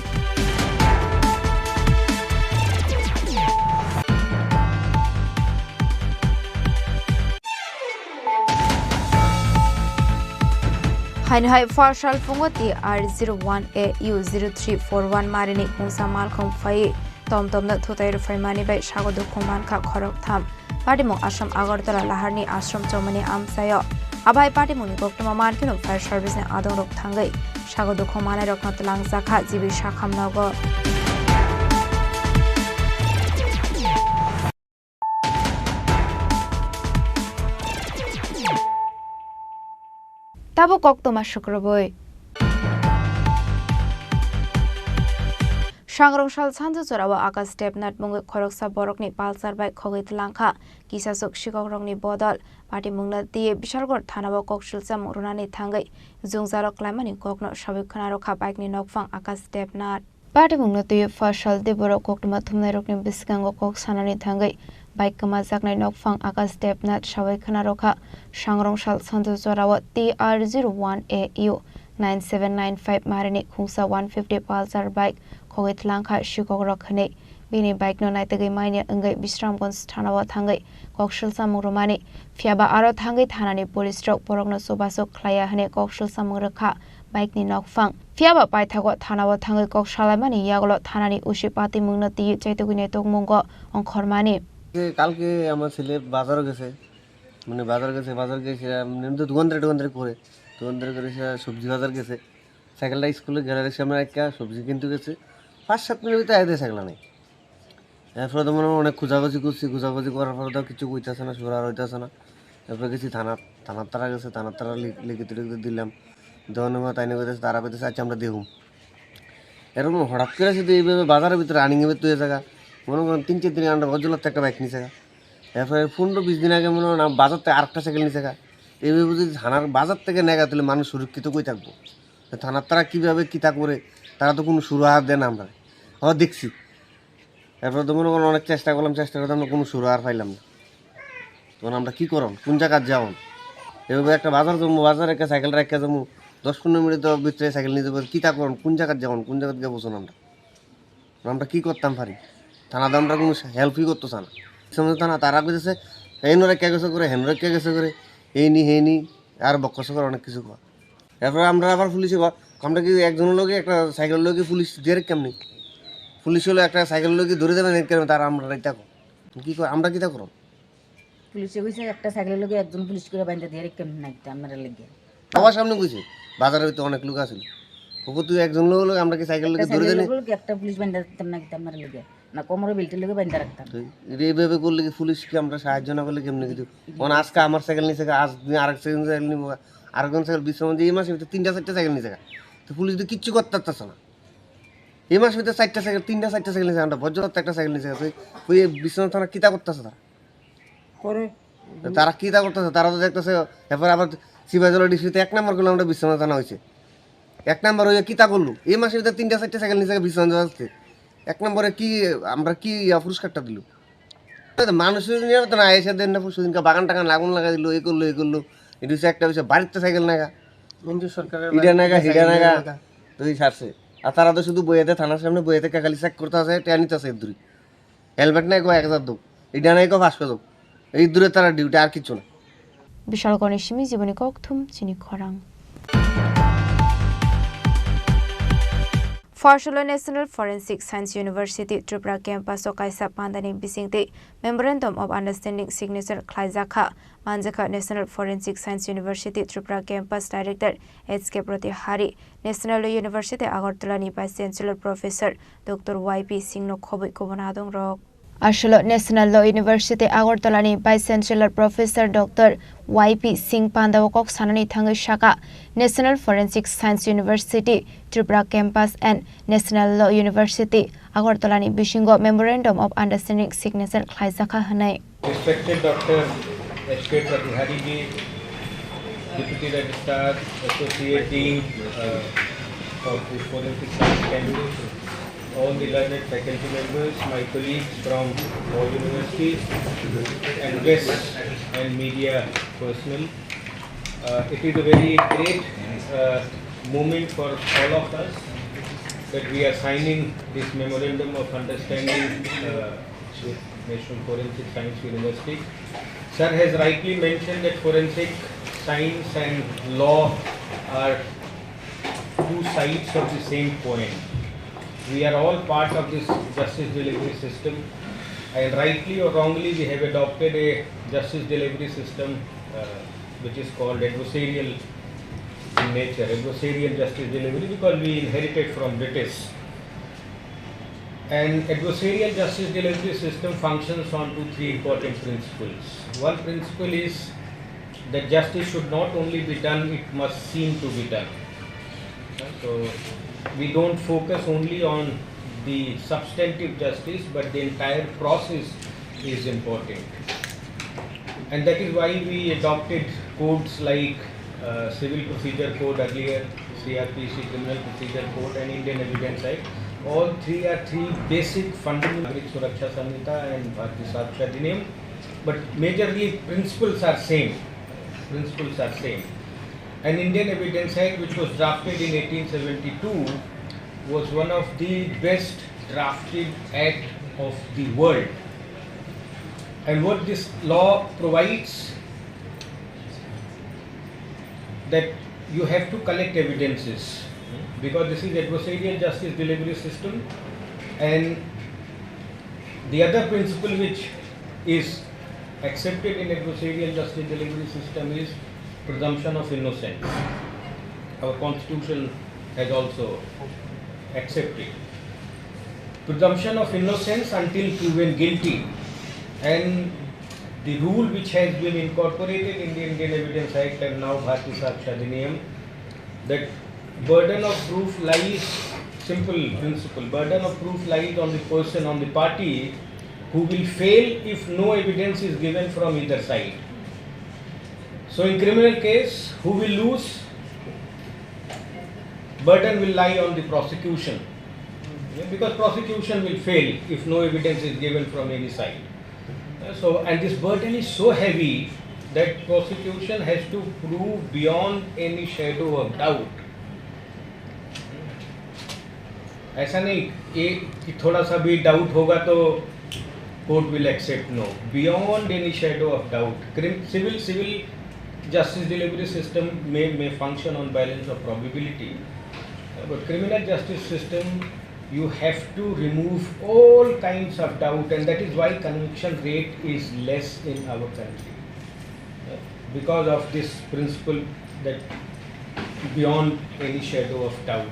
Hainhai Farshal Pungoti R01AU0341 Marini Kungsa Malkhong Fai Tom na Thutai Faimani by Shagodu Kuman Ka Khorok Tham Party Mung Ashram Agartala Laharni Ashram Chomani Amsayo Abai Party Muni Koktoma Mankino Fire Service and Adorok Tangai Shagodu Kumana Roknatlang Zaka Zibi Shakam Nago Tabo koktoma shukraboi Sangrongshal Sanju Chorawa Akas Step Nat Mungwe Khoroksa Borokni Palsar Bike Khogit Langkha Kisasuk Shikokrongni Bodol Party Mungna Tie Bishalgor Thanawa Kokshulsa Murunani Thangai Zungzaro Klamani Kokno Shabik Khanarokha Bike ni Nokfang Akas Step Nat Party Mungna Tie Fashal Deboro Kokma Thumnerokni Biskango Kok Sanani Thangai Bike Kama Zaknai Nokfang Akas Step Nat Shabik Khanarokha Sangrongshal Sanju Chorawa TR01AU 9795 Marini Khungsa 150 Pulsar Bike Khogit Langkha Shikokrok Khane Bini Bike no Naitagi Mine Ungai Bisramgons Thanawa Thangai Kokshul Samurumani Fiaba Aro Thangai Thanani Police Trok Porokno Sobasok Klaya Hane Kokshul Samuraka Bike ni Nokfang Fiaba Paithago Thanawa Thangai Kokshalamani Yagolo Thanani Ushipati Mungnati Chaitugune Tokmongo on Kormani কালকে আমার ছেলে বাজারে গেছে মানে বাজার গেছে এমনি দোকানদারে করে সবজি বাজার গেছে সাইকেলটা স্কুলে গ্যালারির সামনে একটা সবজি কিনতে গেছে 5-7 মিনিট ভিতরে আইতে সাইকেল নাই এরপরে তো মনে অনেক খোঁজাখুঁজি করার পরে তো কিছু কইতাছে না সুরার হইতাছে না তারপরে গেছি থানার তারা গেছে থানার তারা লিখিত দিলাম দেওয়ার সময় তাই নিয়ে তারা পেতেছে আচ্ছা আমরা দেখুন এরকম হঠাৎ করে শুধু এইভাবে বাজারের ভিতরে রানিংয়ের ভিতরে জায়গা মনে করেন 3-4 দিন আমরা বজলাতে একটা বাইক নিছে এরপরে 15-20 দিন আগে মনে হয় বাজার থেকে আরেকটা সাইকেল নিছে এইভাবে যদি থানার বাজার থেকে নেগা তাহলে মানুষ সুরক্ষিত কই থাকবো থানার তারা কীভাবে কীটা করে তারা তো কোনো সুরাহার দেয় না আমরা দেখছি এরপরে তো মনে করেন অনেক চেষ্টা করলাম আমরা কোনো সুরাহার পাইলাম না তখন আমরা কী করলাম কোন জায়গায় যাওয়ান এভাবে একটা বাজার একটা সাইকেল রেখে যাবো 10-15 মিনিটের ভিতরে সাইকেল নিয়ে যাবো কীটা করুন কোন জায়গায় যাওয়ান কোন জায়গায় গিয়ে বসুন আমরা কী করতাম পারি থানাতে আমরা কোনো হেল্পই করতেছে না থানা তারা কইতেছে হেনরে কে গেছে করে এই নি আর বকস করে অনেক কিছু কর এরপরে আমরা আবার পুলিশে আমরা কি একজনের লোকে একটা সাইকেল লোকে পুলিশ দিয়ে কেমনি পুলিশ হলো একটা সাইকেল লোকে ধরে দেবেন কেমন তারা আমরা এটা কি কর আমরা কিটা করব পুলিশে কইছে একটা সাইকেল লোকে একজন পুলিশ করে বাইন্দা দিয়ে কেমন নাইতে আমরা লাগে সবার সামনে কইছে বাজারের ভিতরে অনেক লোক আছে ওকে তুই একজন লোক আমরা কি সাইকেল লোকে ধরে দেন একটা পুলিশ বাইন্দা দিতাম না কি আমরা লাগে না কোমরে বেল্টের লোকে বাইন্দা রাখতাম এইভাবে করলে কি পুলিশকে আমরা সাহায্য না করলে কেমনে কিছু কোন আজকে আমার সাইকেল নিছে আজ আরেক সাইকেল নিব আরেকজন সাইকেল বিশ্রাম এই মাসে ভিতরে 3-4টা সাইকেল নিছে তো পুলিশ তো কিচ্ছু করতে পারতেছে না এই মাসের ভিতরে 4টা সাইকেল 3-4টা সাইকেল নিছে আমরা বজ্রত একটা সাইকেল নিছে ওই বিশ্রাম থানা কিতা করতেছে তারা কিতা করতেছে তারা তো দেখতেছে এরপর আবার সিবাজল ডিস্ট্রিক্টে 1 নম্বর করলাম আমরা বিশ্রাম থানা হয়েছে 1 নম্বর হয়ে কিতা করলো এই মাসের ভিতরে 3-4টা সাইকেল নিছে বিশ্রাম যাচ্ছে 1 নম্বরে কি আমরা কি পুরস্কারটা দিল মানুষের নিয়ে তো না এসে দেন না সেদিনকে বাগান টাগান লাগুন লাগা দিল এই করলো এটা হচ্ছে একটা বিষয় বাড়িতে সাইকেল নাগা সরকারের হিডা নাগা তুই ছাড়ছে আর তারা তো শুধু বইয়েতে থানার সামনে বইয়েতে খালি চেক করতে আছে টেনিতে আছে দূরে হেলমেট নাই 1000 দাও এটা নাই 500 দাও এই দূরে তারা ডিউটি আর কিছু না বিশাল গণেশমি জীবনী ককথুম চিনি খরাং Farshala National Forensic Science University Tripura Campus Okaisa Pandani Bisingte Memorandum of Understanding Signature Klaizakha Manjaka National Forensic Science University Tripura Campus Director HK Pratihari National University Agartala ni Vice Chancellor Professor Dr. YP Singh Khoboi Kobonadong Rok Asholo National Law University Agartala ni Vice Chancellor Professor Dr. YP Singh Pandawakok Sanani Thangai Shaka National Forensic Science University Tripura Campus and National Law University Agartala ni Bishingo Memorandum of Understanding Signature Klaizakha Hanai Respected Dr. HK Pratihari ji, Deputy Registrar, Associate Dean of the Forensic Science Candidate, all the learned faculty members, my colleagues from all universities, and guests and media personnel. It is a very great moment for all of us that we are signing this memorandum of understanding with National Forensic Science University. Sir has rightly mentioned that forensic science and law are two sides of the same coin. We are all part of this justice delivery system, and rightly or wrongly we have adopted a justice delivery system which is called adversarial in nature, adversarial justice delivery, because we inherited from British. And adversarial justice delivery system functions on 2-3 important principles. One principle is that justice should not only be done, it must seem to be done. So we don't focus only on the substantive justice, but the entire process is important. And that is why we adopted codes like Civil Procedure Code earlier, CRPC, Criminal Procedure Code, and Indian Evidence Act. All three are three basic fundamental Nagrik Suraksha Samhita and Bharatiya Saksha Adhiniyam, but majorly principles are same. And Indian Evidence Act, which was drafted in 1872, was one of the best drafted act of the world. And what this law provides, that you have to collect evidences, because this is adversarial justice delivery system, and the other principle which is accepted in adversarial justice delivery system is presumption of innocence. Our constitution has also accepted presumption of innocence until proven guilty, and the rule which has been incorporated in the Indian Evidence Act and now Bharatiya Saksha Adhiniyam, that burden of proof lies, simple principle, burden of proof lies on the person, on the party who will fail if no evidence is given from either side. So in criminal case, who will lose? Burden will lie on the prosecution, because prosecution will fail if no evidence is given from any side. So, and this burden is so heavy that prosecution has to prove beyond any shadow of doubt. ऐसा नहीं कि थोड़ा सा भी doubt होगा तो court will accept, no, beyond any shadow of doubt. Civil justice delivery system may function on balance of probability, but criminal justice system, you have to remove all kinds of doubt, and that is why conviction rate is less in our country, because of this principle that beyond any shadow of doubt.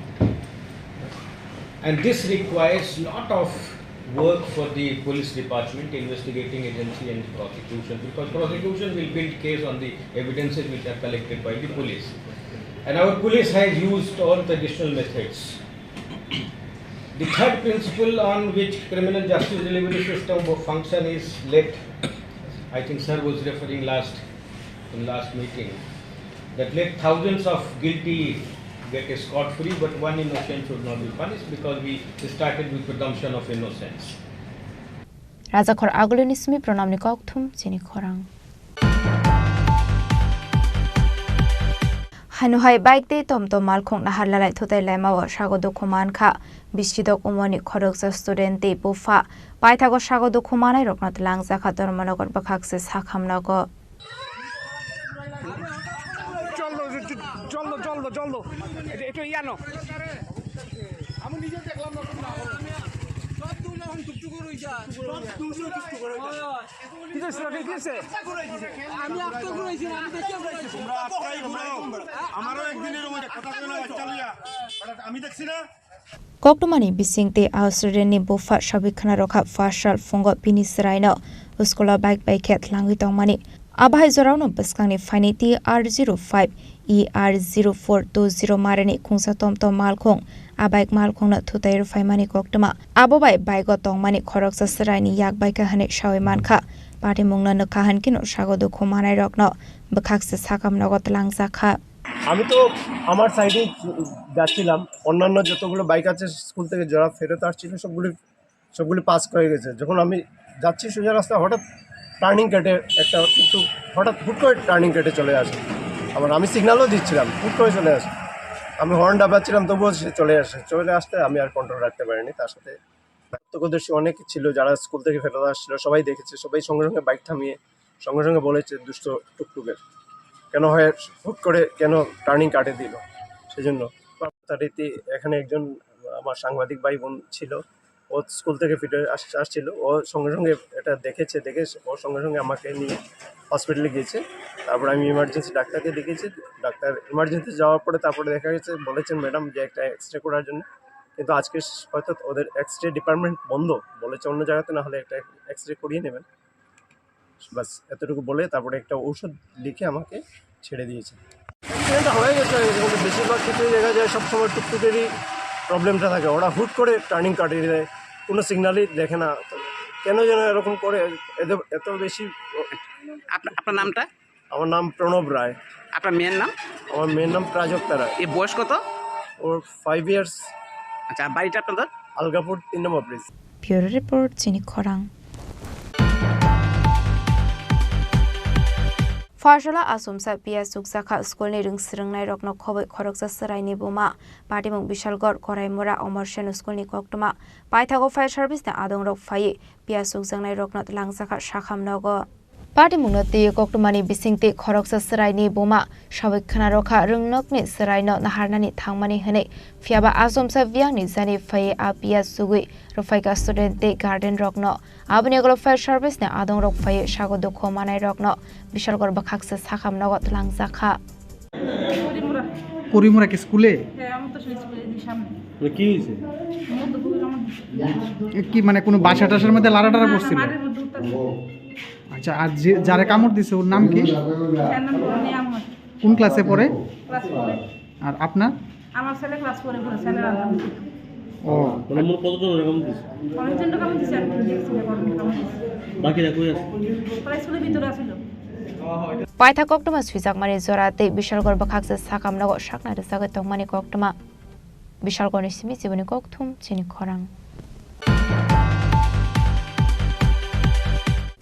And this requires lot of work for the police department, investigating agency, and the prosecution, because prosecution will build case on the evidences which are collected by the police, and our police has used all traditional methods. The third principle on which criminal justice delivery system will function is, I think sir was referring in last meeting, that let thousands of guilty get scot-free, but one innocent should not be punished, because we started with presumption of innocence. Raja Khor Agulinismi pronamni kokthum Chini Khorang. Hanuhai bike de tom malkhong na harlalai thutai lema wa sago dokuman kha bisidok umoni khoroksa student de bufa paithago sago dokumanai roknat langja kha dormanogor bakhakse sakhamna go চলো এটা ইয়ানো আমি নিজে দেখলাম না সব তুই যখন টুকটুক করে যা সব তুই টুকটুক করে যা কিছে সেটা কিছে আমি আত্ম করেছি আমি দেখে বলেছি তোমরা আত্মাই ঘুরাও আমারও একদিনের মধ্যে কথা কইনা বাচ্চা লইয়া আমি দেখছি না Koktomani bisingte Australian bufa shabikhana rokha fashal fungo pinisraino uskola bike by cat langwi tongmani abai zorauno baskangni finity R05 ER0420 marani khungsa tomtom malkhong abike malkhong na thutair faimani koktoma abobai bike tongmani khoroksa sraini yak bike hane shawi mankha party mungna nokhahan kino sagodo khomanai rokno bakhakse sakam nogot langsa kha আমি তো আমার সাইডে যাচ্ছিলাম, অন্যান্য যতগুলো bike আছে school থেকে যারা ফেরত আসছিল সবগুলি পাস হয়ে গেছে। যখন আমি যাচ্ছি সোজা রাস্তায় হঠাৎ টার্নিং কেটে একটা একটু হঠাৎ হুট করে টার্নিং কেটে চলে আসে। আবার আমি সিগন্যালও দিচ্ছিলাম, হুট করে চলে আসে। আমি হর্ন ডাবাচ্ছিলাম, তবুও সে চলে আসতে আমি আর কন্ট্রোল রাখতে পারিনি। তার সাথে প্রত্যক্ষদর্শী অনেক ছিল যারা স্কুল থেকে ফেরত আসছিল, সবাই দেখেছে। সবাই সঙ্গে সঙ্গে বাইক থামিয়ে সঙ্গে বলেছে দুষ্ট টুকটুকের কেন হয় হুট করে কেন টার্নিং কাটে দিল। সেজন্য রীতি এখানে একজন আমার সাংবাদিক ভাই বোন ছিল, ও স্কুল থেকে ফিরে আসছিল, ও সঙ্গে এটা দেখে ও সঙ্গে আমাকে নিয়ে হসপিটালে গিয়েছে। তারপর আমি ইমার্জেন্সি ডাক্তারকে দেখিয়েছি। ডাক্তার ইমার্জেন্সি যাওয়ার পরে তারপরে দেখা গেছে বলেছেন ম্যাডাম যে একটা এক্সরে করার জন্য, কিন্তু আজকে হয়তো ওদের এক্সরে ডিপার্টমেন্ট বন্ধ বলেছে, অন্য জায়গাতে না হলে একটা এক্সরে করিয়ে নেবেন। বাস এতটুকু বলে তারপরে একটা ঔষধ লিখে আমাকে ছেড়ে দিয়েছে। অ্যাক্সিডেন্টটা হয়ে গেছে, বেশিরভাগ ক্ষেত্রে দেখা যায় সবসময় টুকটুকেরই প্রবলেমটা থাকে, ওরা হুট করে টার্নিং কাটিয়ে দেয়, কোনো সিগন্যালই দেখে না। তো কেন যেন এরকম করে, এত বেশি। আপনার নামটা? আমার নাম প্রণব রায়। আপনার মেয়ের নাম? আমার মেয়ের নাম প্রাজক্তা রায়। এই বয়স কত? ওর 5 ইয়ার্স। আচ্ছা, বাড়িটা আপনাদের? আলগাপুর 3 নম্বর প্লেস। ব্যুরো রিপোর্ট, চিনি খরাং। Farshala asumsa pia suksakha skolni ringsringnai rokno khoboi khoroksa sraini buma patimung bishalgor koraimura omorshen skolni koktuma paithago fire service ne adong rok phai pia sukjangnai rokno langsakha shakhamnogo patimungno te koktumani bisingte khoroksa sraini buma sabikhana rokha ringnokni sraino naharnani thangmani hene fiaba asumsa viangni jani phai a pia sugui rofaika student te garden rokno abni golo fire service ne adong rok phai sagodo khomanai rokno Bishalgarh বাখাকসে সাখাম নগদ লাংজাখা করিমুরা কি স্কুলে? হ্যাঁ, আমি তো স্কুলে দি সামনে। কি হইছে? কি মানে কোনো বাসা টাসার মধ্যে লাড়াটারা পড়ছিল? আচ্ছা, আর যে যারা কামড় দিছে ওর নাম কি? কোন ক্লাসে পড়ে? ক্লাস 4। আর আপনার? আমার ছেলে ক্লাস 4 পড়ে, ছেলের আলাদা। ও, মানে মোট কতজন কামড় দিছে? অনেকজন কামড় দিছে, আমি দেখছি না কামড় দিছে। বাকিরা কই আছে? প্রায় স্কুলের ভিতরে আছিল। পাইথা কোক্টমা সুইজাকমানি জরাতে বিশালগড় বাখাকসে সাখাম নগদ শাকনা রেসাগে তংমানি কোক্টমা বিশালগড়নি সিমি জীবনী কোকথুম চিনি খরাং।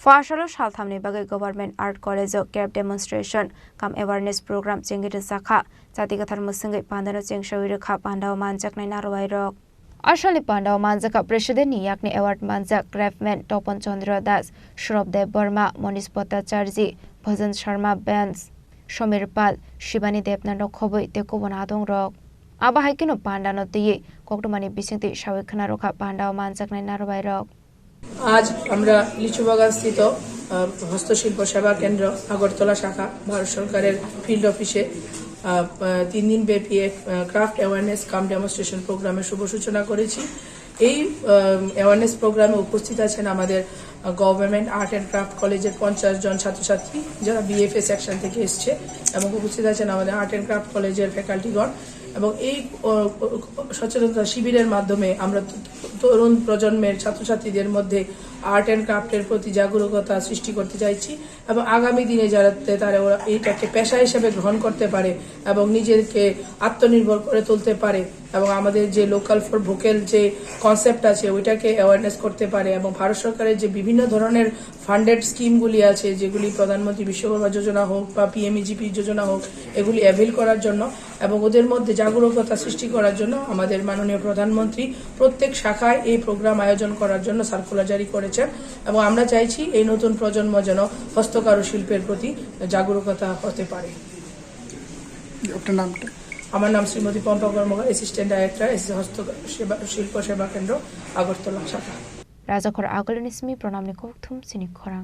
Farshala Shalthamni Bagai Government Art College Cap Demonstration Kam Awareness Program Chengit Sakha Jatigathar Musingai Pandana Chengshawirakha Pandao Manjaknai Narwairok Ashali Pandao Manjaka President Yakni Award Manjak Craftman Topon Chandra Das Shrob Dev Burma Monish Bhattacharya Bhajan Sharma Bands Shomir Pal Shibani Debnano Khoboi Tekobon Adong Rok Aba Haikino Pandano Tiye Koktomani Bisingti Shawikhana Rokha Pandao Manjaknai Narwairok আজ আমরা লিচুবাগান স্থিত হস্তশিল্প সেবা কেন্দ্র আগরতলা শাখা ভারত সরকারের field অফিসে 3 দিন ব্যাপী ক্রাফট অ্যাওয়ারনেস কাম ডেমনস্ট্রেশন প্রোগ্রামের শুভ সূচনা করেছি। এই অ্যাওয়ারনেস প্রোগ্রামে উপস্থিত আছেন আমাদের গভর্নমেন্ট আর্ট অ্যান্ড ক্রাফট কলেজের 50 জন ছাত্রছাত্রী যারা বিএফএ সেকশন থেকে এসছে এবং উপস্থিত আছেন আমাদের আর্ট অ্যান্ড ক্রাফট কলেজের ফ্যাকাল্টিগণ এবং এই সচেতনতা শিবিরের মাধ্যমে আমরা তরুণ প্রজন্মের ছাত্রছাত্রীদের মধ্যে আর্ট অ্যান্ড ক্রাফটের প্রতি জাগরুকতা সৃষ্টি করতে চাইছি এবং আগামী দিনে যাতে তারা ওরা এইটাকে পেশা হিসেবে গ্রহণ করতে পারে এবং নিজেকে আত্মনির্ভর করে তুলতে পারে এবং আমাদের যে লোকাল ফর ভোকাল যে কনসেপ্ট আছে ওইটাকে অ্যাওয়ারনেস করতে পারে এবং ভারত সরকারের যে বিভিন্ন ধরনের ফান্ডেড স্কিমগুলি আছে যেগুলি প্রধানমন্ত্রী বিশ্বকর্মা যোজনা হোক বা পিএমইজিপি যোজনা হোক এগুলি অ্যাভেল করার জন্য এবং ওদের মধ্যে জাগরুকতা সৃষ্টি করার জন্য আমাদের মাননীয় প্রধানমন্ত্রী প্রত্যেক শাখায় এই প্রোগ্রাম আয়োজন করার জন্য সার্কুলার জারি করেছেন এবং আমরা চাইছি এই নতুন প্রজন্ম যেন হস্তকারু শিল্পের প্রতি জাগরুকতা হতে পারে। আপনার নামটা? আমার নাম শ্রীমতী পম্পা কর্মকার, অ্যাসিস্ট্যান্ট ডাইরেক্টর শিল্প সেবা কেন্দ্র আগরতলা শাখা। রাজাখর আগলনিসমি প্রণামনি কোকথুম চিনি খরাং।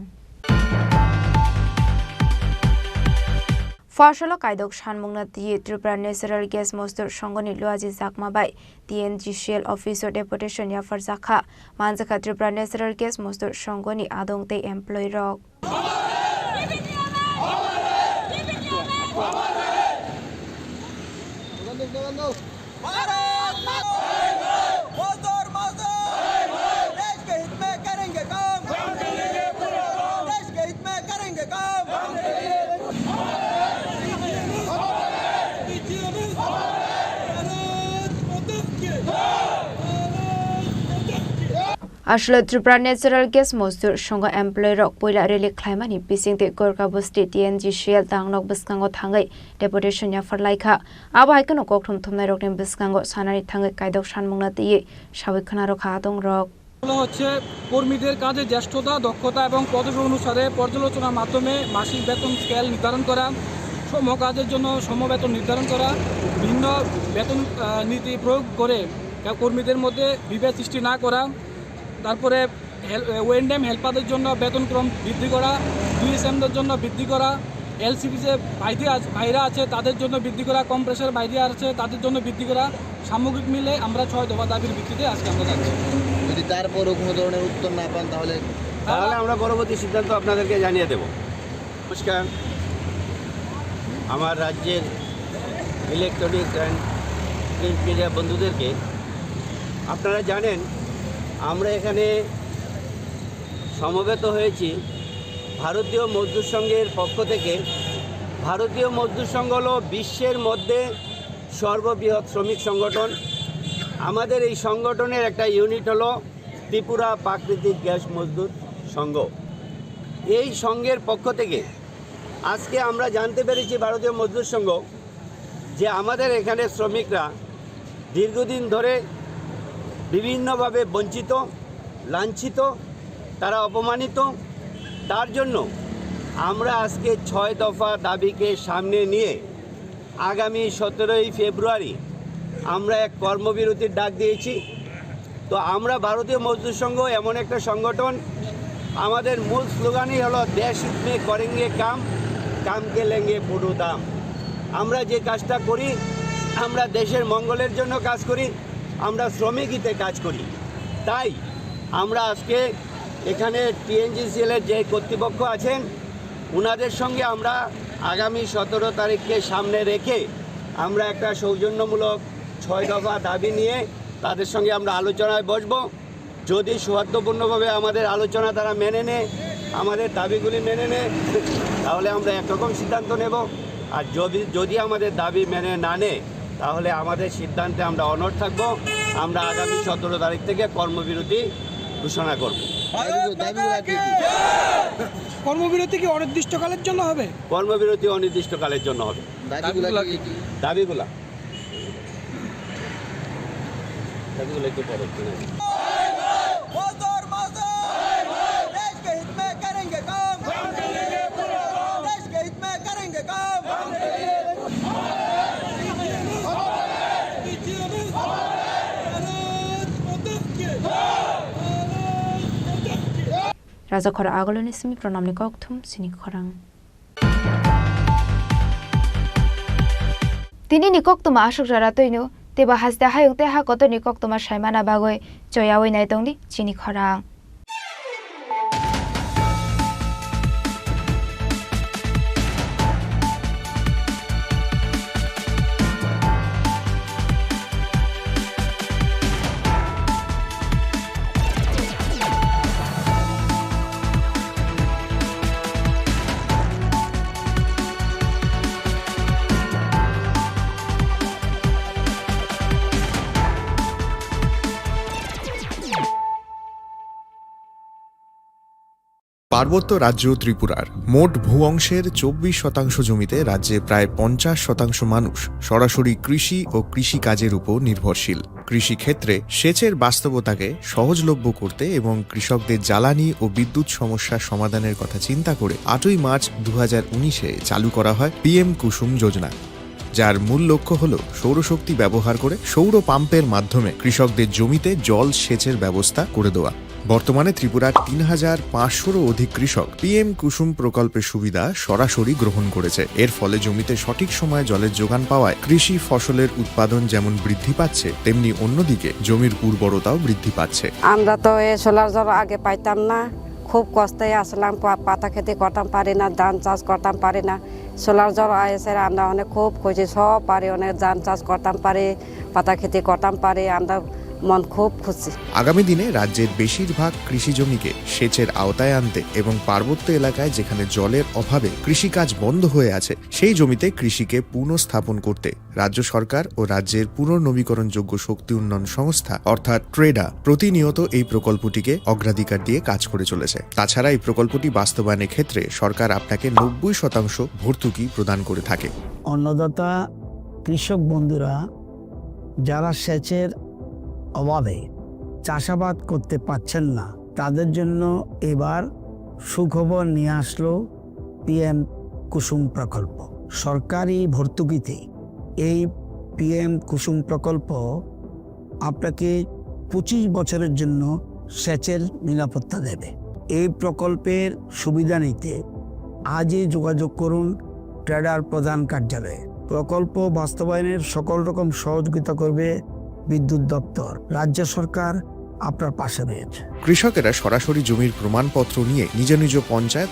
Farshala Kaidok Shanmungna Tiye Tripura Natural Gas Mostur Shongoni Luaji Zakmabai TNGCL Officer Deputation Yafar Zakha Manjaka Tripura Natural Gas Mostur Shongoni Adong Te Employee Rok আসলে ত্রিপুরা ন্যাচারাল গ্যাস মজদুর সংঘ এমপ্লয়ি রক পয়লা rally খ্লাইমানি পিসিংতে গোরকা বস্তি TNGCL দাংনক বিসকাঙ্গ থাঙ্গাই deputation ইয়াফার লাইখা আবাইকনো ককথম থমনাই রকনি বিসকাঙ্গ সানানি থাঙ্গাই কায়দক সানমুংনা দিয়ে সাবিখানা rock আদং rock হচ্ছে কর্মীদের কাজে জ্যেষ্ঠতা দক্ষতা এবং পদবি অনুসারে পর্যালোচনার মাধ্যমে মাসিক বেতন স্কেল নির্ধারণ করা, সম কাজের জন্য সমবেতন নির্ধারণ করা, ভিন্ন বেতন নীতি প্রয়োগ করে কর্মীদের মধ্যে বিভেদ সৃষ্টি না করা, তারপরে ওয়েন্ডেম হেল্পারদের জন্য বেতনক্রম বৃদ্ধি করা, ডিএসএমদের জন্য বৃদ্ধি করা, এলসিপি যে ভাইরা আছে তাদের জন্য বৃদ্ধি করা, কম প্রেশার বাইরে আছে তাদের জন্য বৃদ্ধি করা, সামগ্রিক মিলে আমরা 6 দফা দাবির ভিত্তিতে আজকে আমরা যাচ্ছি। যদি তারপরও কোনো ধরনের উত্তর না পান তাহলে আমরা পরবর্তী সিদ্ধান্ত আপনাদেরকে জানিয়ে দেব। নমস্কার, আমার রাজ্যের ইলেকট্রনিক্স অ্যান্ড প্রিন্ট মিডিয়া বন্ধুদেরকে আপনারা জানেন আমরা এখানে সমবেত হয়েছি ভারতীয় মজদুর সংঘের পক্ষ থেকে। ভারতীয় মজদুর সংঘ হলো বিশ্বের মধ্যে সর্ববৃহৎ শ্রমিক সংগঠন। আমাদের এই সংগঠনের একটা ইউনিট হলো ত্রিপুরা প্রাকৃতিক গ্যাস মজদুর সংঘ। এই সংঘের পক্ষ থেকে আজকে আমরা জানতে পেরেছি ভারতীয় মজদুর সংঘ যে আমাদের এখানে শ্রমিকরা দীর্ঘদিন ধরে বিভিন্নভাবে বঞ্চিত, লাঞ্ছিত, তারা অপমানিত। তার জন্য আমরা আজকে 6 দফা দাবিকে সামনে নিয়ে আগামী 17 ফেব্রুয়ারি আমরা এক কর্মবিরতির ডাক দিয়েছি। তো আমরা ভারতীয় মজদুর সংঘ এমন একটা সংগঠন, আমাদের মূল স্লোগানই হলো দেশ হিত মে করেঙ্গে কাম, কাম কে লেঙ্গে পুরো দাম। আমরা যে কাজটা করি আমরা দেশের মঙ্গলের জন্য কাজ করি, আমরা শ্রমিক হিতে কাজ করি। তাই আমরা আজকে এখানে টিএনজিসিএলের যে কর্তৃপক্ষ আছেন ওনাদের সঙ্গে আমরা আগামী 17 তারিখকে সামনে রেখে আমরা একটা সৌজন্যমূলক 6 দফা দাবি নিয়ে তাদের সঙ্গে আমরা আলোচনায় বসবো। যদি সৌহার্দ্যপূর্ণভাবে আমাদের আলোচনা তারা মেনে নেয়, আমাদের দাবিগুলি মেনে নেয়, তাহলে আমরা একরকম সিদ্ধান্ত নেব। আর যদি আমাদের দাবি মেনে না নেয় তাহলে আমাদের সিদ্ধান্তে আমরা অনড় থাকব। আমরা আগামী 17 তারিখ থেকে কর্মবিরতি ঘোষণা করব। কর্মবিরতি কি অনির্দিষ্টকালের জন্য হবে? কর্মবিরতি অনির্দিষ্টকালের জন্য হবে। দাবিগুলা একটু পরে Raja khora agoloni simi pronamni kokthum Chini Khorang. Tini nikok tuma ashok jara toino teba hasda hayung te ha koto nikok tuma shaimana bagoi joyawoi nai tongdi Chini Khorang. পার্বত্য রাজ্য ত্রিপুরার মোট ভূ অংশের 24% জমিতে রাজ্যে প্রায় 50% মানুষ সরাসরি কৃষি ও কৃষিকাজের উপর নির্ভরশীল। কৃষিক্ষেত্রে সেচের বাস্তবতাকে সহজলভ্য করতে এবং কৃষকদের জ্বালানি ও বিদ্যুৎ সমস্যার সমাধানের কথা চিন্তা করে 8 মার্চ 2019-এ চালু করা হয় PM কুসুম যোজনা, যার মূল লক্ষ্য হল সৌরশক্তি ব্যবহার করে সৌর পাম্পের মাধ্যমে কৃষকদের জমিতে জল সেচের ব্যবস্থা করে দেওয়া। বর্তমানে ত্রিপুরার 3500-রও অধিক কৃষক PM কুসুম প্রকল্পের সুবিধা সরাসরি গ্রহণ করেছে। এর ফলে জমিতে সঠিক সময়ে জলের যোগান পাওয়ায় কৃষি ফসলের উৎপাদন যেমন বৃদ্ধি পাচ্ছে, তেমনি অন্যদিকে জমির উর্বরতাও বৃদ্ধি পাচ্ছে। আমরা তো এই সোলার জল আগে পাইতাম না, খুব কষ্টে আসলাম, পাতা খেতে করতাম পারি না, ধান চাষ করতাম পারি না। সোলার জল এসে আমরা অনেক খুব খুশি, সব পারি, অনেক ধান চাষ করতাম পারি, পাতা খেতে করতাম পারি, আমরা মন খুব খুশি। আগামী দিনে রাজ্যের বেশিরভাগ কৃষি জমিকে সেচের আওতায় আনতে এবং পার্বত্য এলাকায় যেখানে জলের অভাবে কৃষিকাজ বন্ধ হয়ে আছে সেই জমিতে কৃষিকে পুনঃস্থাপন করতে রাজ্য সরকার ও রাজ্যের পুনর্নবীকরণযোগ্য শক্তি উন্নয়ন সংস্থা অর্থাৎ ট্রেডা প্রতিনিয়ত এই প্রকল্পটিকে অগ্রাধিকার দিয়ে কাজ করে চলেছে। তাছাড়া এই প্রকল্পটি বাস্তবায়নের ক্ষেত্রে সরকার আপনাকে 90% ভর্তুকি প্রদান করে থাকে। অন্নদাতা কৃষক বন্ধুরা যারা সেচের অভাবে চাষাবাদ করতে পারছেন না, তাদের জন্য এবার সুখবর নিয়ে আসলো PM কুসুম প্রকল্প। সরকারি ভর্তুকিতে এই PM কুসুম প্রকল্প আপনাকে 25 বছরের জন্য সেচের নিরাপত্তা দেবে। এই প্রকল্পের সুবিধা নিতে আজই যোগাযোগ করুন ট্রেডার প্রধান কার্যালয়ে। প্রকল্প বাস্তবায়নের সকল রকম সহযোগিতা করবে বিদ্যুৎ দপ্তর। রাজ্য সরকার আপনার পাশে রয়েছে। কৃষকেরা সরাসরি জমির প্রমাণপত্র নিয়ে নিজ নিজ পঞ্চায়েত